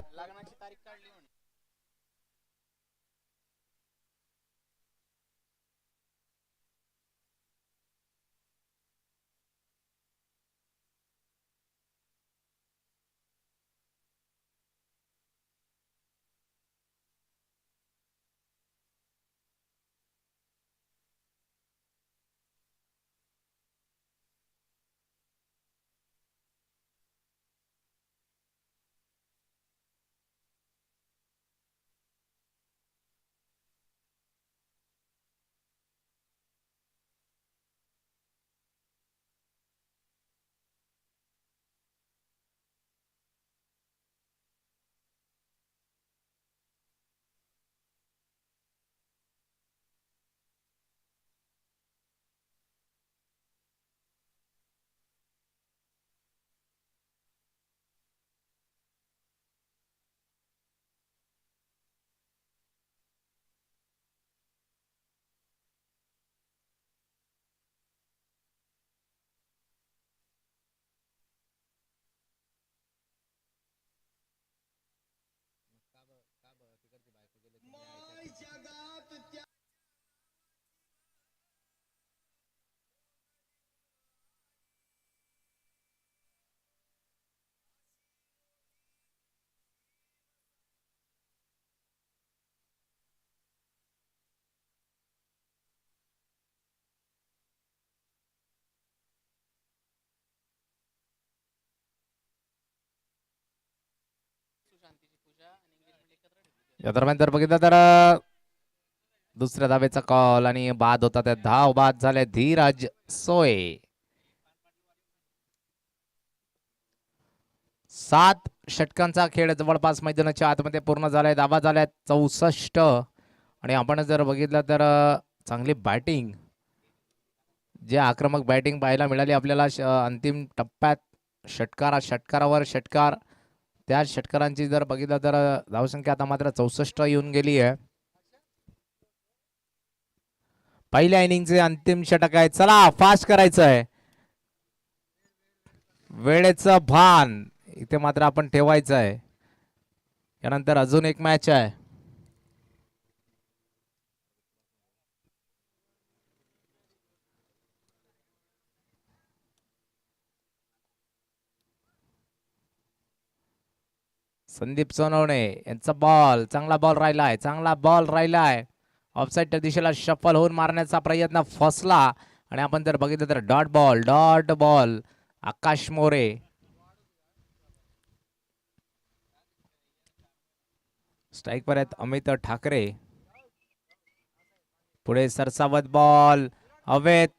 या दरम्यान जर बघितलं तर दुसऱ्या धावेचा कॉल आणि बाद होता. त्या धाव बाद झाले धीरज सोय. 7 षटकांचा खेळ जवळपास मैदानाच्या आतमध्ये पूर्ण झालाय. धावा झाल्यात 64 आणि आपण जर बघितलं तर चांगली बॅटिंग, जे आक्रमक बॅटिंग पाहायला मिळाली आपल्याला अंतिम टप्प्यात. षटकारावर षटकार, त्या षटकारांची जर बघितलं तर धावसंख्या आता मात्र 64 येऊन गेली आहे. पहिल्या इनिंगचे अंतिम षटक आहे. चला फास्ट करायचं आहे. वेळेचं भान इथे मात्र आपण ठेवायचं आहे. यानंतर अजून एक मॅच आहे. संदीप सोनवणे यांचा बॉल, चांगला बॉल राहिलाय. ऑफसाईडच्या दिशेला शफल होऊन मारण्याचा प्रयत्न फसला आणि आपण जर बघितलं तर डॉट बॉल आकाश मोरे. स्ट्राईक परत अमित ठाकरे. पुढे सरसावत बॉल हवेत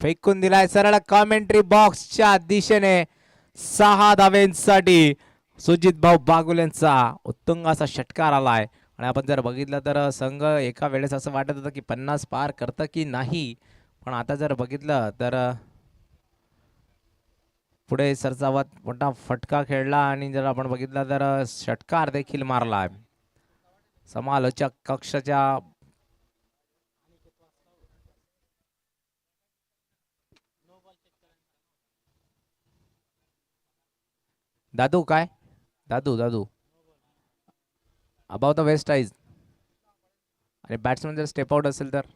फेकून दिलाय सरळ कॉमेंट्री बॉक्सच्या दिशेने. 6 धावेंसाठी सुजित भाऊ बागुलेंचा उत्तुंग असा षटकार आलाय. आणि आपण जर बघितलं तर संघ एका वेळेस असं वाटत होतं की 50 पार करतं की नाही, पण आता जर बघितलं तर पुढे सरसावत मोठा फटका खेळला आणि जर आपण बघितलं तर षटकार देखील मारला. समालोचक कक्षाच्या दादू काय दादू अबाउट द वेस्ट आईज. आणि बॅट्समन जर स्टेप आउट असेल तर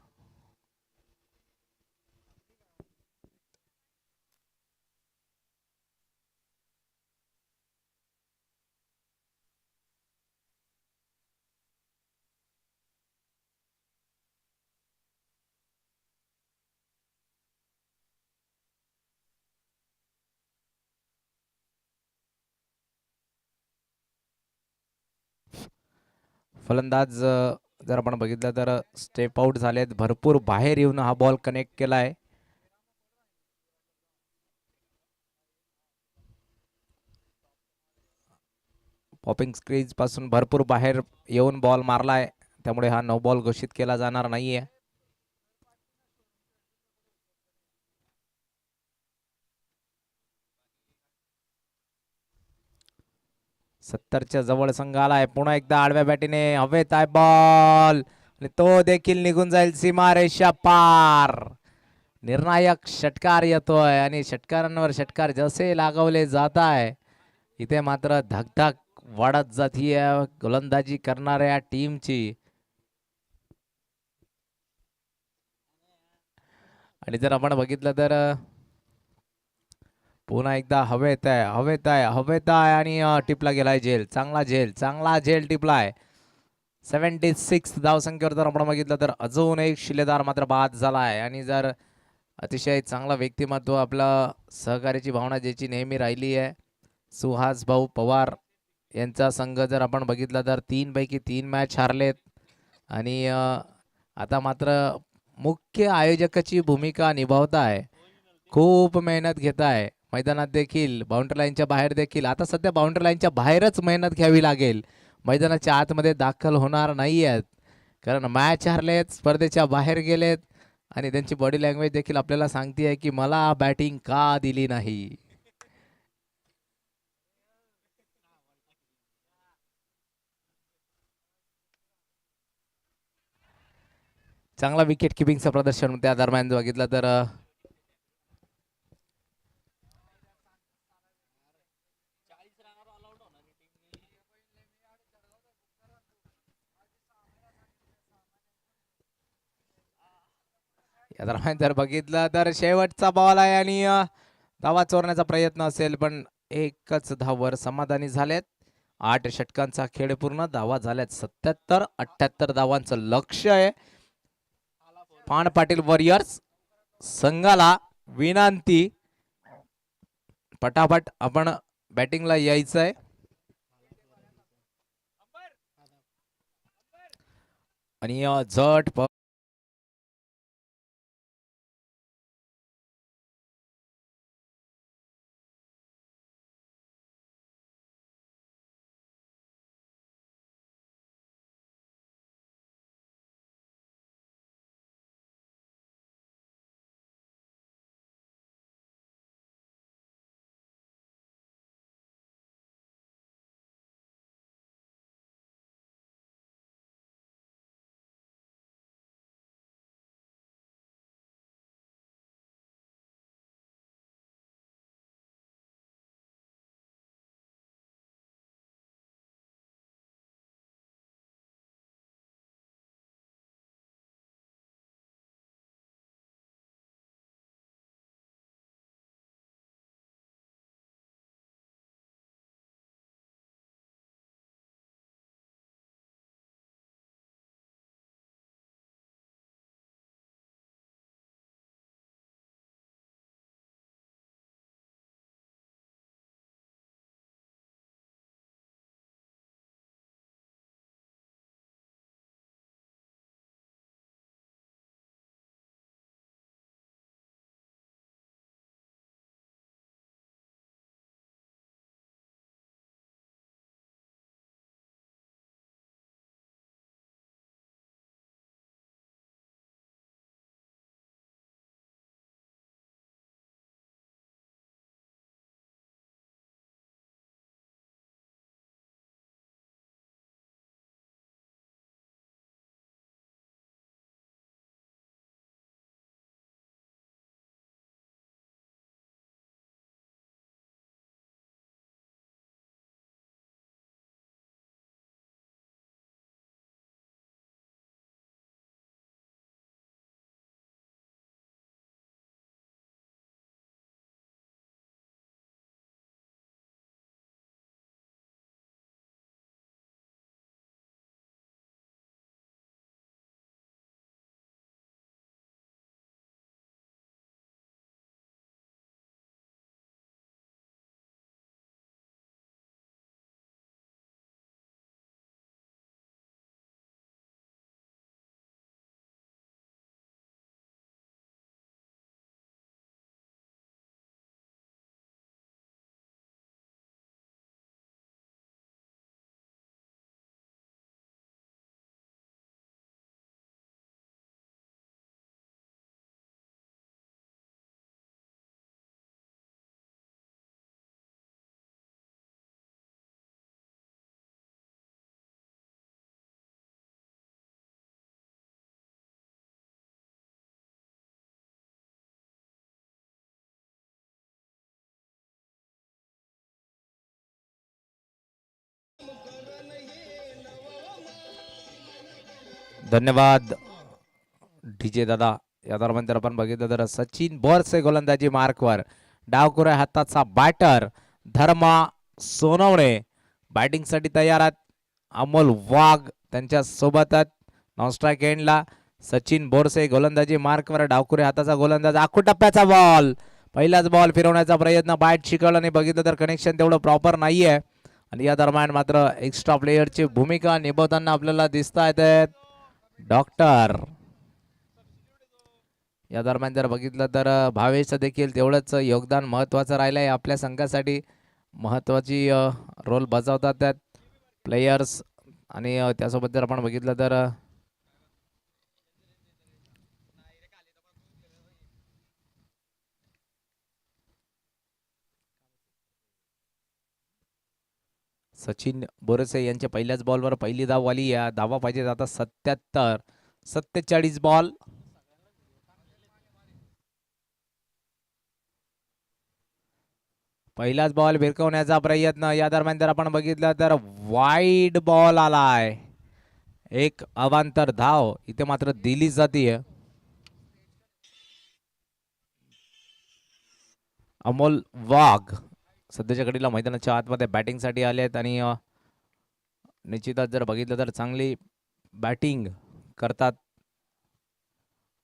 फलंदाज जर आपण बघितलं तर स्टेप आउट झालेत. भरपूर बाहेर येऊन हा बॉल कनेक्ट केलाय. पॉपिंग स्क्रीज पासून भरपूर बाहेर येऊन बॉल मारलाय, त्यामुळे हा नो बॉल घोषित केला जाणार नाहीये. सत्तरच्या जवळ संघ आलाय. पुन्हा एकदा आडव्या बॅटीने हवेत आहे बॉल आणि तो देखील निघून जाईल सीमारेषा पार. निर्णायक षटकार येतोय आणि षटकारांवर षटकार जसे लागवले जात आहे इथे मात्र धगधग वाढत जातीये गोलंदाजी करणाऱ्या टीमची. आणि जर आपण बघितलं तर पुन्हा एकदा हवेत आहे हवेत आहे हवेत आहे आणि टिपला गेलाय झेल. चांगला झेल टिपलाय. 76 धावसंख्येवर जर आपण बघितलं तर अजून एक शिलेदार मात्र बाद झालाय. आणि जर अतिशय चांगला व्यक्तिमत्व आपलं सहकार्याची भावना ज्याची नेहमी राहिली आहे सुहास भाऊ पवार यांचा संघ जर आपण बघितला तर 3 पैकी 3 मॅच हारलेत. आणि आता मात्र मुख्य आयोजकाची भूमिका निभावत आहे. खूप मेहनत घेत आहे मैदानात देखील बाउंड्री लाईनच्या बाहेर देखील. आता सध्या बाउंड्री लाईनच्या बाहेरच मेहनत घ्यावी लागेल. मैदानाच्या आतमध्ये दाखल होणार नाही आहेत कारण मॅच हारलेत स्पर्धेच्या बाहेर गेलेत. आणि त्यांची बॉडी लँग्वेज देखील आपल्याला सांगते की मला बॅटिंग का दिली नाही. चांगला विकेट किपिंगचं प्रदर्शन त्या दरम्यान बघितलं तर या दरम्यान जर बघितलं तर शेवटचा बॉल आहे आणि धावा चोरण्याचा प्रयत्न असेल पण एकच धावावर समाधानी झालेत. 8 षटकांचा खेळ पूर्ण. धावा झाल्यात 77-78 धावांचं लक्ष्य आहे. पाण पाटील वॉरियर्स संघाला विनंती पटापट आपण बॅटिंगला यायचंय. आणि जट धन्यवाद डीजे दादा. या दरम्यान जर आपण बघितलं तर सचिन बोरसे गोलंदाजी मार्कवर, डावखुऱ्या हाताचा बॅटर धर्मा सोनवणे बॅटिंगसाठी तयार आहेत. अमोल वाघ त्यांच्या सोबतच नॉन स्ट्राईक एंडला सचिन बोरसे गोलंदाजी मार्कवर, डावखुऱ्या हाताचा गोलंदाज, आखू टप्प्याचा बॉल, पहिलाच बॉल फिरवण्याचा प्रयत्न, बॅट शिकवलं आणि बघितलं तर कनेक्शन तेवढं प्रॉपर नाहीये. आणि या दरम्यान मात्र एक्स्ट्रा प्लेयरची भूमिका निभवताना आपल्याला दिसत आहेत डॉक्टर. या दरम्यान जर बघितलं तर भावेशचं देखील तेवढंच योगदान महत्त्वाचं राहिलं आहे आपल्या संघासाठी. महत्त्वाची रोल बजावतात त्यात प्लेयर्स. आणि त्यासोबत जर आपण बघितलं तर सचिन बोरसे यांच्या पहिल्याच बॉलवर पहिली धाव आली. या धावा पाहिजे आता 47 बॉल. पहिलाच बॉल भिरकवण्याचा प्रयत्न. या दरम्यान जर आपण बघितलं तर वाईड बॉल आलाय. एक अवांतर धाव इथे मात्र दिली जाते. अमोल वाघ सध्याच्या घडीला मैदानाच्या आतमध्ये बॅटिंगसाठी आले आहेत आणि निश्चितच जर बघितलं तर चांगली बॅटिंग करतात.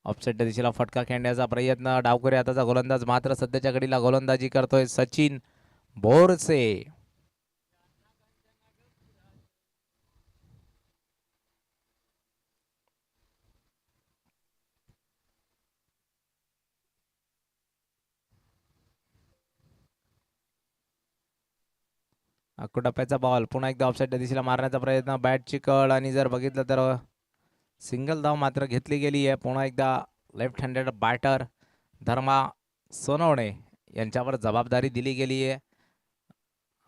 ऑफसेटच्या दिशेला फटका खेळण्याचा प्रयत्न, डावखुऱ्या हाताचा गोलंदाज मात्र सध्याच्या घडीला गोलंदाजी करतोय सचिन बोरसे. टप्प्याचा बॉल पुन्हा एकदा ऑफसाईडच्या दिशेला मारण्याचा प्रयत्न, बॅटची कळ आणि जर बघितलं तर सिंगल धाव मात्र घेतली गेली आहे. पुन्हा एकदा लेफ्ट हँडेड बॅटर धर्मा सोनवणे यांच्यावर जबाबदारी दिली गेली आहे.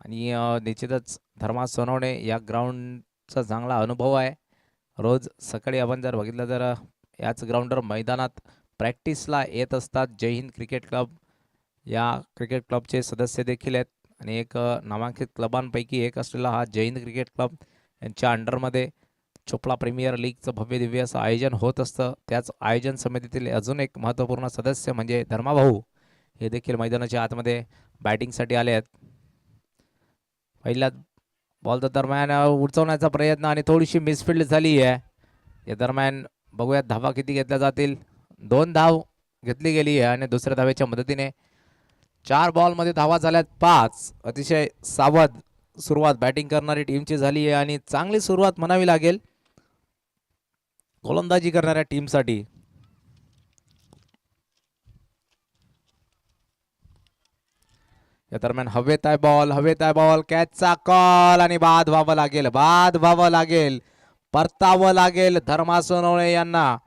आणि निश्चितच धर्मा सोनवणे या ग्राउंडचा चांगला अनुभव आहे. रोज सकाळी आपण जर बघितलं तर याच ग्राउंडवर मैदानात प्रॅक्टिसला येत असतात. जय हिंद क्रिकेट क्लब या क्रिकेट क्लबचे सदस्य देखील आहेत आणि एक नामांकित क्लबांपैकी एक असलेला हा जय हिंद क्रिकेट क्लब यांच्या अंडरमध्ये चोपडा प्रीमियर लीगचं भव्य दिव्य असं आयोजन होत असतं. त्याच आयोजन समितीतील अजून एक महत्त्वपूर्ण सदस्य म्हणजे धर्माभाऊ हे देखील मैदानाच्या आतमध्ये बॅटिंगसाठी आले आहेत. पहिल्या बॉल दरम्यान उडचवण्याचा प्रयत्न आणि थोडीशी मिसफिल्ड झाली आहे. या दरम्यान बघूयात धावा किती घेतल्या जातील. 2 धाव घेतली गेली आहे आणि दुसऱ्या धावेच्या मदतीने 4 बॉलमध्ये धावा झाल्यात 5. अतिशय सावध सुरुवात बॅटिंग करणारी टीमची झाली आहे आणि चांगली सुरुवात म्हणावी लागेल गोलंदाजी करणाऱ्या टीमसाठी. या दरम्यान हवेत आहे बॉल, कॅचचा कॉल आणि बाद व्हावं लागेल, परतावं लागेल धर्मा सोनवणे यांना.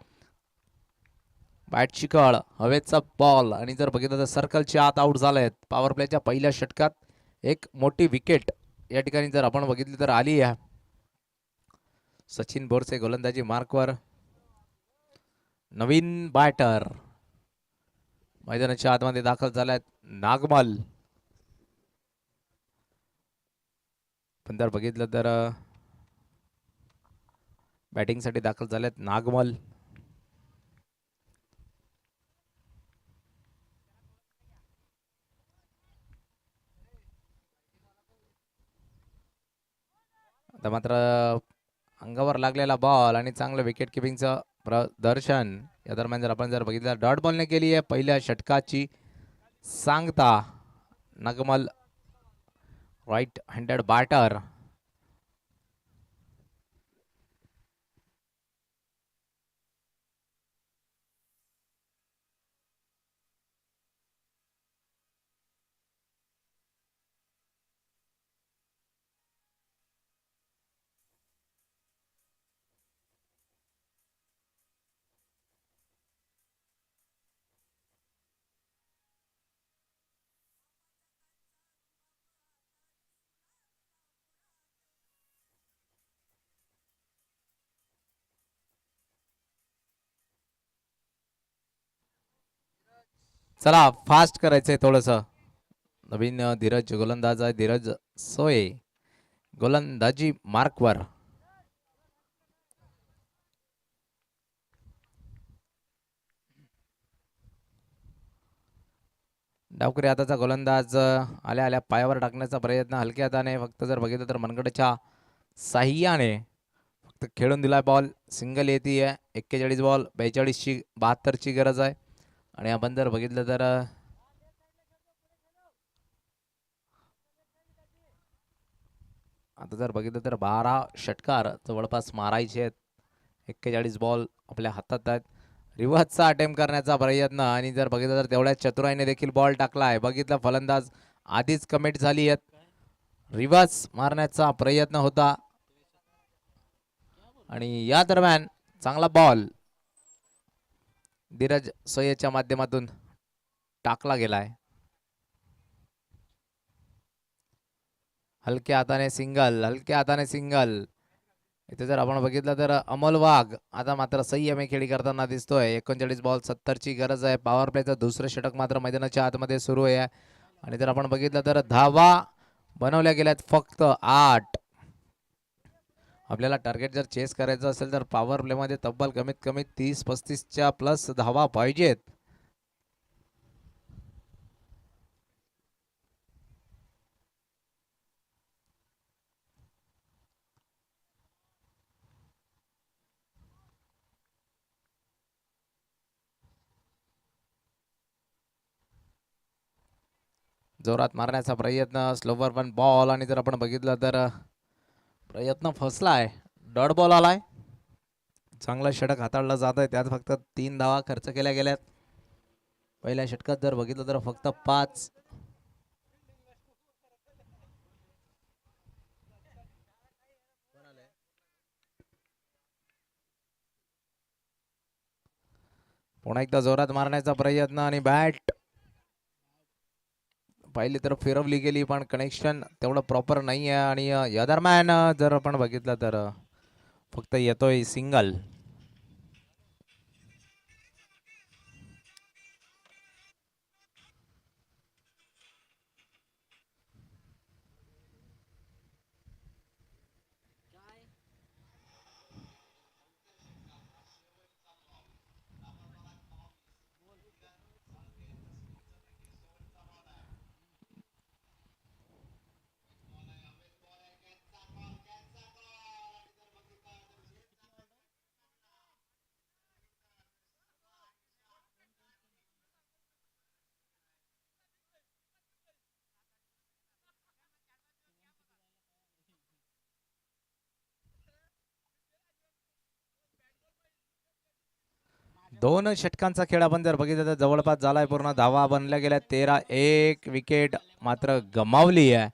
बॅटची कळ, हवेचा बॉल आणि जर बघितलं तर सर्कलच्या आत आउट झालेत. पॉवर प्लेच्या पहिल्या षटकात एक मोठी विकेट या ठिकाणी जर आपण बघितली तर आली आहे. सचिन बोरसे गोलंदाजी मार्कवर, नवीन बॅटर मैदानाच्या आतमध्ये दाखल झाल्यात नागमल. पण जर बघितलं तर बॅटिंगसाठी दाखल झाल्यात नागमल. आता मात्र अंगावर लागलेला बॉल आणि चांगलं विकेट किपिंगचं प्रदर्शन. या दरम्यान जर बघितलं डॉट बॉलने केली आहे पहिल्या षटकाची सांगता. Nagmal right handed batter. चला फास्ट करायचंय थोडंसं. नवीन धीरज गोलंदाज आहे, धीरज सोय गोलंदाजी मार्कवर. डावकरी हाताचा गोलंदाज आल्या आल्या पायावर टाकण्याचा प्रयत्न हलक्या हाताने, फक्त जर बघितलं तर मनगडच्या साह्याने फक्त खेळून दिलाय बॉल. सिंगल येते. 41 बॉल 42ची 72ची गरज आहे. आणि आपण जर बघितलं तर आता जर बघितलं तर 12 षटकार जवळपास मारायचे आहेत. 41 बॉल आपल्या हातात आहेत. रिव्हर्सचा अटेम्प्ट करण्याचा प्रयत्न, आणि जर बघितलं तर तेवढ्या चतुराईने देखील बॉल टाकलाय. बघितलं फलंदाज आधीच कमिट झाली आहेत. रिव्हर्स मारण्याचा प्रयत्न होता आणि या दरम्यान चांगला बॉल धीरज सोयेच्या माध्यमातून टाकला गेलाय. हलक्या हाताने सिंगल, हलक्या हाताने सिंगल. इथे जर आपण बघितलं तर अमोल वाघ आता मात्र संयमी खेळी करताना दिसतोय. 39 बॉल 70ची गरज आहे. पॉवर प्लेचं दुसरं षटक मात्र मैदानाच्या आतमध्ये सुरू आहे. आणि जर आपण बघितलं तर धावा बनवल्या गेल्यात फक्त 8. आपल्याला टार्गेट जर चेस करायचं असेल तर पॉवर प्लेमध्ये तब्बल कमीत कमी 30-35च्या प्लस धावा पाहिजेत. जोरात मारण्याचा प्रयत्न, स्लोवर पण बॉल, आणि जर आपण बघितलं तर प्रयत्न फसलाय. डॉट बॉल आलाय. चांगला षटक हाताळलं जात आहे. त्यात फक्त 3 धावा खर्च केल्या गेल्यात. पहिल्या षटकात जर बघितलं तर फक्त 5. पुन्हा एकदा जोरात मारण्याचा प्रयत्न, आणि बॅट पहिली तर फिरवली गेली पण कनेक्शन तेवढं प्रॉपर नाही आहे. आणि या दरम्यान जर आपण बघितलं तर फक्त येतोय सिंगल. दोन षटकांचा खेळ आपण जर बघितलं तर जवळपास झालाय पूर्ण. धावा बनल्या गेल्या 13. एक विकेट मात्र गमावली आहे.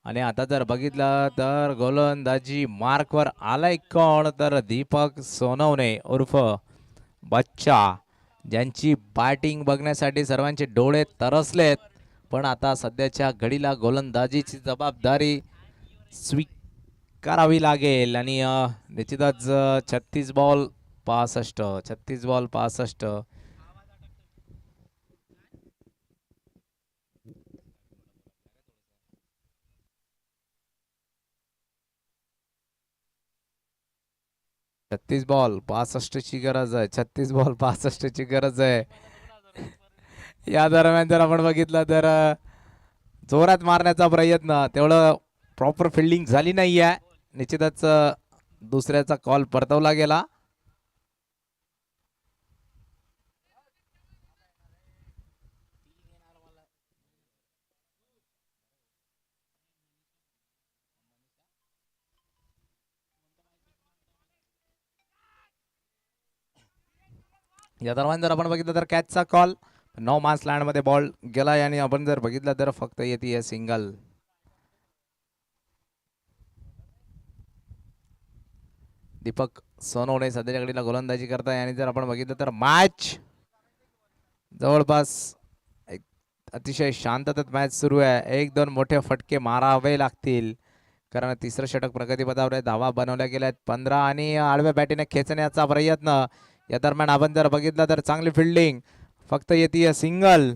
आणि आता जर बघितलं तर गोलंदाजी मार्कवर आलाय कोण तर दीपक सोनवणे उर्फ बच्चा, ज्यांची बॅटिंग बघण्यासाठी सर्वांचे डोळे तरसलेत. पण आता सध्याच्या घडीला गोलंदाजीची जबाबदारी स्वीकारावी लागेल. आणि निश्चितच 36 बॉल 65, 36 बॉल 65. छत्तीस बॉल 65 ची गरज आहे. 36 बॉल 65 ची गरज आहे. या दरम्यान जर आपण बघितलं तर जोरात मारण्याचा प्रयत्न, तेवढं प्रॉपर फिल्डिंग झाली नाही आहे. निश्चितच दुसऱ्याचा कॉल परतवला गेला. या दरम्यान जर आपण बघितलं तर कॅचचा कॉल. 9 मार्क्स लँड मध्ये बॉल गेलाय. आणि आपण जर बघितलं तर फक्त येते सिंगल. दीपक सोनवणे सध्याच्या घडीला गोलंदाजी करताय. आणि जर आपण बघितलं तर मॅच जवळपास एक अतिशय शांततेत मॅच सुरू आहे. 1-2 मोठे फटके मारावे लागतील, कारण तिसरं षटक प्रगतीपथावर आहे. धावा बनवल्या गेल्या आहेत 15. आणि आडव्या बॅटीने खेचण्याचा प्रयत्न. या दरम्यान आपण जर बघितलं तर चांगली फिल्डिंग, फक्त येते सिंगल.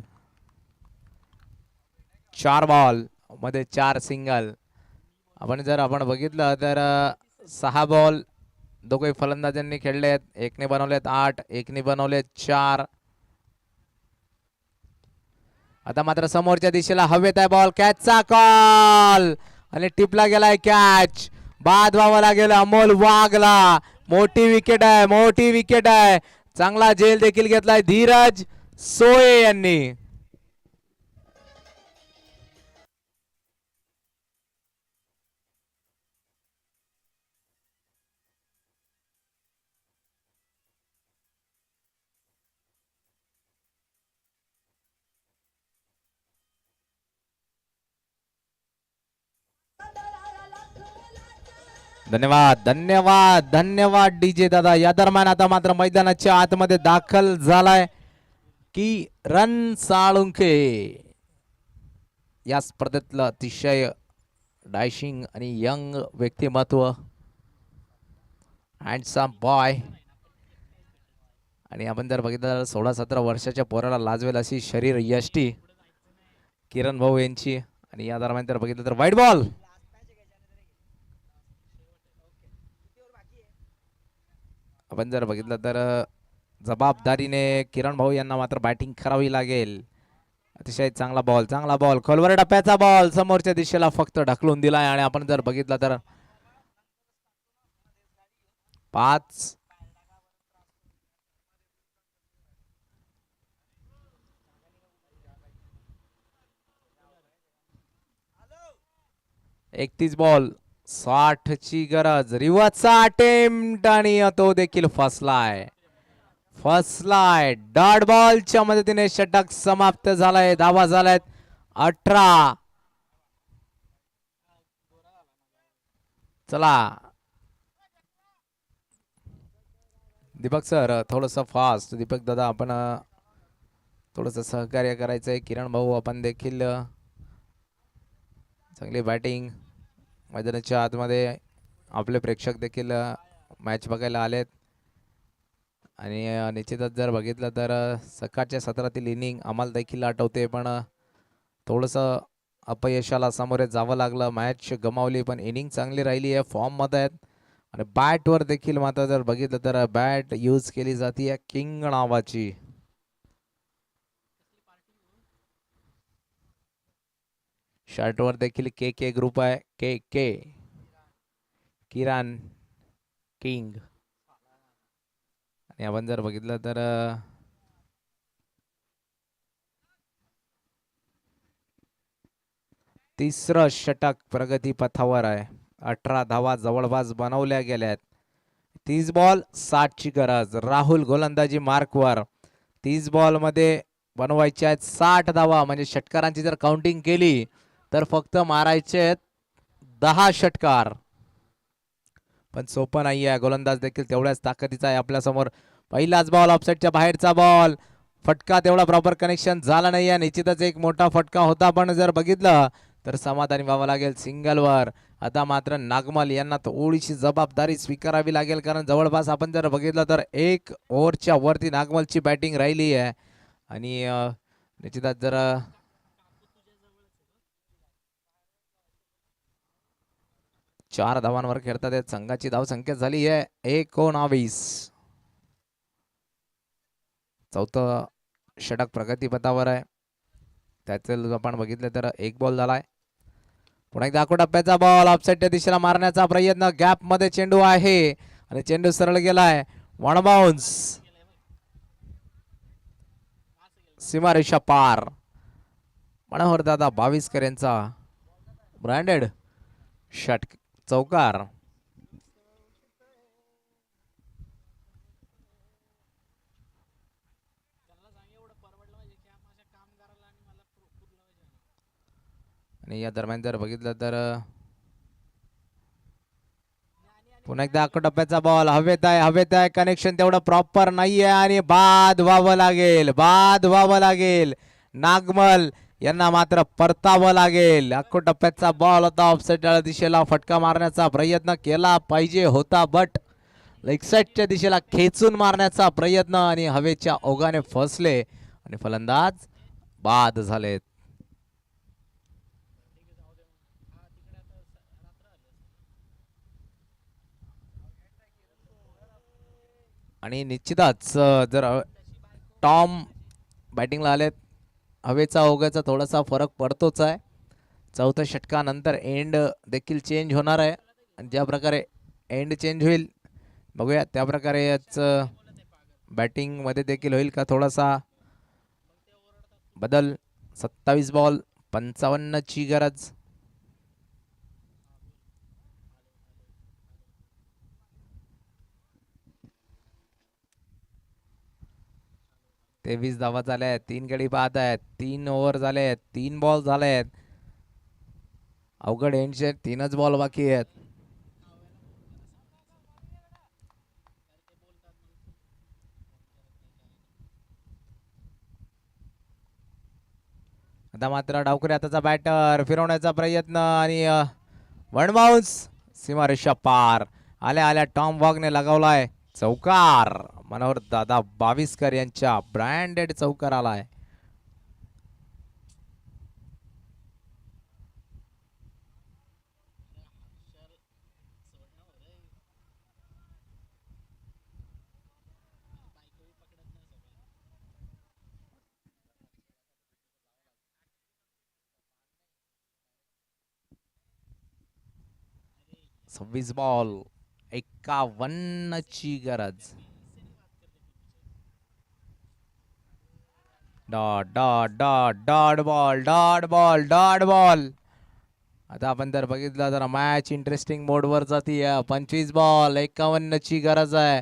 4 बॉल मध्ये 4 सिंगल. आपण बघितलं तर 6 बॉल दोघे फलंदाजांनी खेळलेत. एकने बनवलेत 8, एकने बनवलेत 4. आता मात्र समोरच्या दिशेला हवेत आहे बॉल. कॅचचा कॉल आणि टिपला गेलाय कॅच. बाद व्हावं लागेल अमोल वाघला. मोठी विकेट आहे, मोठी विकेट आहे. चांगला झेल देखील घेतलाय धीरज सोये यांनी. धन्यवाद धन्यवाद धन्यवाद डीजे दादा. या दरम्यान आता मात्र मैदानाच्या आतमध्ये दाखल झालाय किरण साळुंखे. या स्पर्धेतलं अतिशय डायशिंग आणि यंग व्यक्तिमत्व, हँडसम बॉय. आणि आपण जर बघितलं 16-17 वर्षाच्या पोराला लाजवेल अशी शरीर यष्टी किरण भाऊ यांची. आणि या दरम्यान जर बघितलं तर वाईट बॉल. आपण जर बघितलं तर जबाबदारीने किरण भाऊ यांना मात्र बॅटिंग करावी लागेल. अतिशय चांगला बॉल, चांगला बॉल, खोलवर टप्प्याचा बॉल समोरच्या दिशेला फक्त ढकलून दिलाय. आणि आपण जर बघितलं तर 5 31 बॉल 60 ची गरज. रिव्हर्सचा अटेम्प्ट आणि तो देखील फसलाय. डॉट बॉलच्या मदतीने षटक समाप्त झालाय. धावा झाल्यात 18. चला दीपक सर थोडस फास्ट. दीपक दादा आपण थोडस सहकार्य करायचंय. किरण भाऊ आपण देखील चांगली बॅटिंग. मैदानाच्या आतमध्ये आपले प्रेक्षक देखील मॅच बघायला आलेत. आणि निश्चितच जर बघितलं तर सकाळच्या सत्रातील इनिंग आम्हाला देखील आठवते, पण थोडंसं अपयशाला सामोरे जावं लागलं. मॅच गमावली पण इनिंग चांगली राहिली आहे, फॉर्ममध्ये आहेत. आणि बॅटवर देखील मात्र जर बघितलं तर बॅट यूज केली जाते किंग नावाची. शर्टवर देखील के ग्रुप आहे. के किरण किंग. आणि आपण जर बघितलं तर तिसरं षटक प्रगतीपथावर आहे. 18 धावा जवळपास बनवल्या गेल्यात. 30 बॉल 60 ची गरज. राहुल गोलंदाजी मार्कवर. 30 बॉल मध्ये बनवायचे आहेत 60 धावा. म्हणजे षटकारांची जर काउंटिंग केली तर फक्त मारायचे आहेत 10 षटकार. पण सोपं नाही आहे. गोलंदाज देखील तेवढ्याच ताकदीचा आहे आपल्या समोर. पहिलाच बॉल ऑफसाईडच्या बाहेरचा बॉल. फटका तेवढा प्रॉपर कनेक्शन झाला नाही आहे. निश्चितच एक मोठा फटका होता, पण जर बघितलं तर समाधानी व्हावं लागेल सिंगलवर. आता मात्र नागमल यांना थोडीशी जबाबदारी स्वीकारावी लागेल, कारण जवळपास आपण जर बघितलं तर 1 ओव्हरच्या वरती नागमलची बॅटिंग राहिली आहे. आणि निश्चितच जर 4 धावांवर खेळतात आहेत. संघाची धावसंख्या झाली आहे 19. चौथं षटक प्रगतीपथावर आहे. त्याचे आपण बघितलं तर 1 बॉल झालाय. पुन्हा एकदा टप्प्याचा बॉल ऑफसाईडच्या दिशेला मारण्याचा प्रयत्न. गॅप मध्ये चेंडू आहे आणि चेंडू सरळ गेलाय. 1 बाउन्स. सीमारेषा पार. मनोहर दादा 22 यांचा ब्रँडेड षटक चौकार. आणि या दरम्यान जर बघितलं तर पुन्हा एकदा टप्प्याचा बॉल हवेत आहे. कनेक्शन तेवढं प्रॉपर नाहीये आणि बाद व्हावं लागेल. नागमल यांना मात्र परतावं लागेल. टप्प्याचा बॉल होता. ऑफसाईड दिशेला फटका मारण्याचा प्रयत्न केला पाहिजे होता, बट लेग साईडच्या दिशेला खेचून मारण्याचा प्रयत्न आणि हवेच्या ओघाने फसले आणि फलंदाज बाद झालेत. आणि निश्चितच जर टॉम बॅटिंगला आलेत हवेचा ओघाचा थोडासा फरक पडतोच आहे. चौथ्या षटकानंतर एंड देखील चेंज होणार आहे आणि ज्या प्रकारे एंड चेंज होईल बघूया त्या प्रकारे याच बॅटिंगमध्ये देखील होईल का थोडासा बदल. 27 बॉल 55ची गरज. तेवीस धावा झाल्या आहेत. 3 गडी बाद आहेत. 3 ओव्हर झाले आहेत. 3 बॉल झाले आहेत. अवघड एंडचे 3च बॉल बाकी आहेत. आता मात्र डावकरी हाताचा बॅटर फिरवण्याचा प्रयत्न आणि वन बाउन्स सीमारेषा पार. आल्या आल्या टॉम वॉगने लगावलाय चौकार. मनोहर दादा बाविस्कर यांच्या ब्रँडेड चौकार आलाय. सव्वीस बॉल 51ची गरज. Dot dot dot dot ball dot ball dot ball. आता आपण जर बघितलं तर मॅच इंटरेस्टिंग मोडवर जातीये. 25 बॉल 51ची गरज आहे.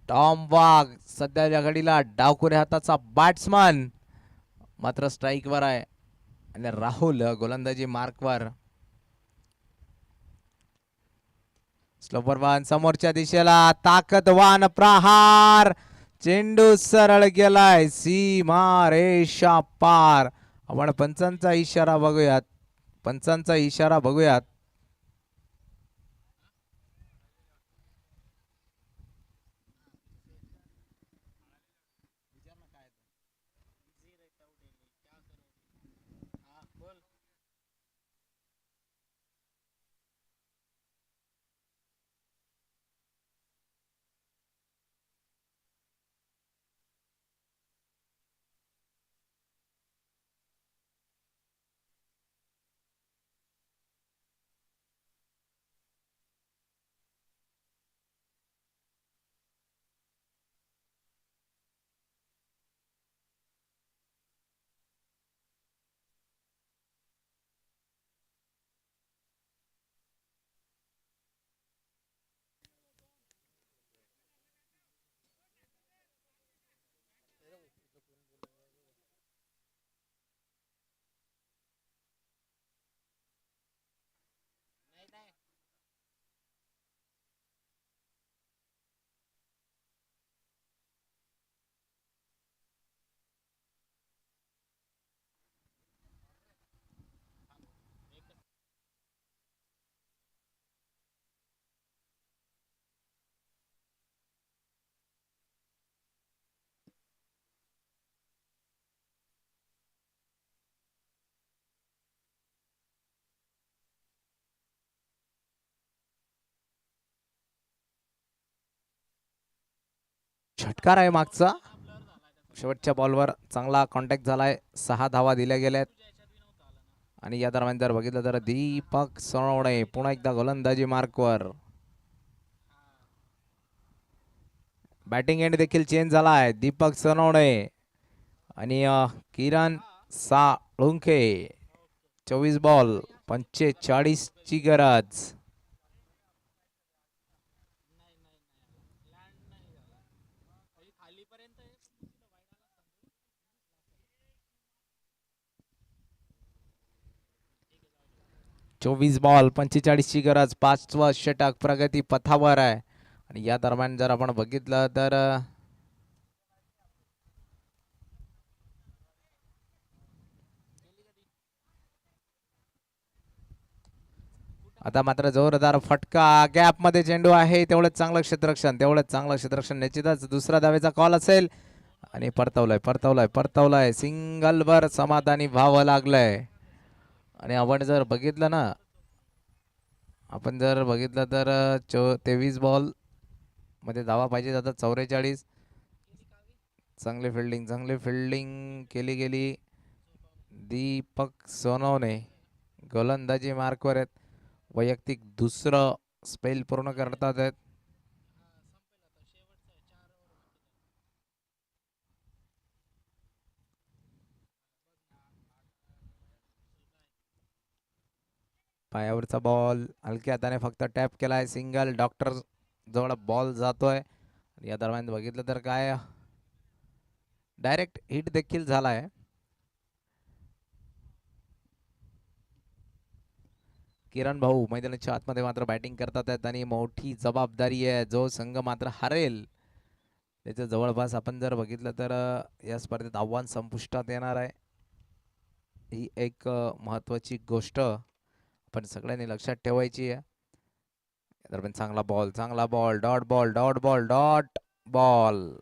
टॉम वाघ सध्याच्या घडीला डावखुऱ्या हाताचा बॅट्समन मात्र स्ट्राईकवर आहे आणि राहुल गोलंदाजी मार्कवर. स्लोपर वन समोरच्या दिशेला ताकदवान प्रहार. चेंडू सरळ गेलाय सीमा रेषा पार. आपण पंचांचा इशारा बघूयात. पंचांचा इशारा बघूयात. षटकार आहे मागचा. शेवटच्या बॉलवर चांगला कॉन्टॅक्ट झालाय. 6 धावा दिल्या गेल्यात आणि या दरम्यान जर बघितलं तर दीपक सोनवणे पुन्हा एकदा गोलंदाजी मार्कवर. बॅटिंग एंड देखील चेंज झालाय. दीपक सोनवणे आणि किरण साळुंखे. 24 बॉल 45ची गरज. चोवीस बॉल 45ची गरज. 5वं षटक प्रगती पथावर आहे आणि या दरम्यान जर आपण बघितलं तर आता मात्र जोरदार फटका. गॅप मध्ये चेंडू आहे. तेवढंच चांगलं क्षेत्ररक्षण. तेवढंच चांगलं क्षेत्ररक्षण. निश्चितच दुसरा धावेचा कॉल असेल आणि परतवलाय परतवलाय परतवलाय. सिंगल वर समाधानी व्हावं लागलंय. आणि आपण जर बघितलं ना, आपण जर बघितलं तर 23 बॉल मध्ये धावा पाहिजे आता 44. चांगली फिल्डिंग केली गेली. दीपक सोनवणे गोलंदाजी मार्कवर आहेत. वैयक्तिक दुसरं स्पेल पूर्ण करतात आहेत. पायावरचा बॉल हलक्या हाताने फक्त टॅप केलाय. सिंगल. डॉक्टर जवळ बॉल जातोय. या दरम्यान बघितलं तर काय डायरेक्ट हिट देखील झालाय. किरण भाऊ मैदानाच्या आतमध्ये मात्र बॅटिंग करतात आहेत आणि मोठी जबाबदारी आहे. जो संघ मात्र हरेल त्याच्या जवळपास आपण जर बघितलं तर या स्पर्धेत आव्हान संपुष्टात येणार आहे. ही एक महत्वाची गोष्ट आपण सगळ्यांनी लक्षात ठेवायची आहे. दरम्यान चांगला बॉल डॉट बॉल.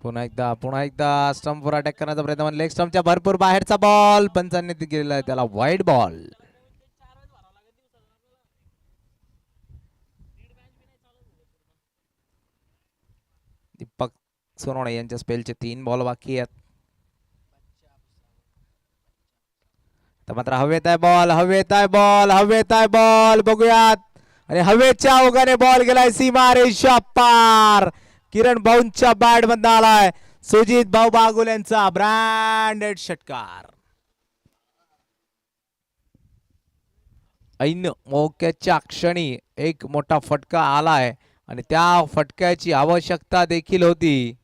पुन्हा एकदा स्टंपवर अटॅक करण्याचा प्रयत्न. लेग स्टंपच्या भरपूर बाहेरचा बॉल. पंचांनी गेलेला आहे त्याला वाईड बॉल. दीपक सोनवणे यांच्या स्पेलचे 3 बॉल बाकी आहेत. तर मात्र हवेत आहे बॉल बघूयात. आणि हवेच्या ओघाने बॉल गेलाय सीमा रेषा पार. किरण भाऊंच्या बॅट मधून आलाय. सुजित भाऊ बागुल यांचा ब्रँडेड षटकार. ऐन मोक्याच्या क्षणी एक मोठा फटका आलाय आणि त्या फटक्याची आवश्यकता देखील होती.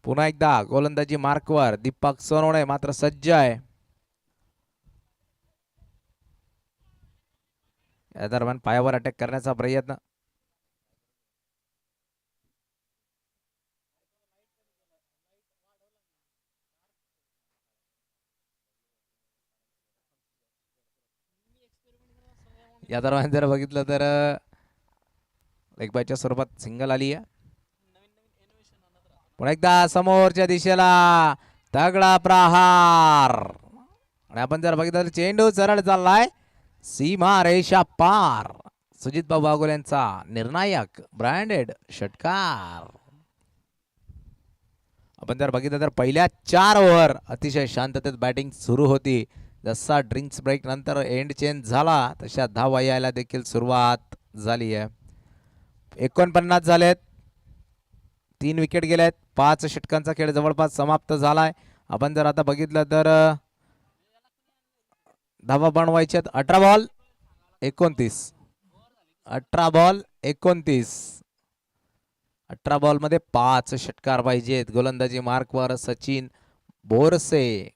पुन्हा एकदा गोलंदाजी मार्कवर दीपक सोनवणे मात्र सज्ज आहे. या दरम्यान पायावर अटॅक करण्याचा प्रयत्न. या दरम्यान जर बघितलं तर लेग बायच्या स्वरूपात सिंगल आली आहे. पुन्हा एकदा समोरच्या दिशेला तगडा प्रहार. आणि आपण जर बघितलं तर चेंडू सरळ चाललाय सीमा रेषा पार. सुजित भाऊ बागुल यांचा निर्णायक ब्रँडेड षटकार. आपण जर बघितलं तर पहिल्या 4 ओव्हर अतिशय शांततेत बॅटिंग सुरू होती. जसा ड्रिंक्स ब्रेक नंतर एंड चेंज झाला तशा धावा यायला देखील सुरुवात झाली आहे. 49 झालेत. 3 विकेट गेलेत. 5 षटकांचा खेळ जवळपास समाप्त झालाय. आपण जर आता बघितलं तर धावा बनवायच्यात 18 बॉल 29. 18 बॉल 29. 18 बॉल मध्ये 5 षटकार पाहिजेत. गोलंदाजी मार्कवर सचिन बोरसे.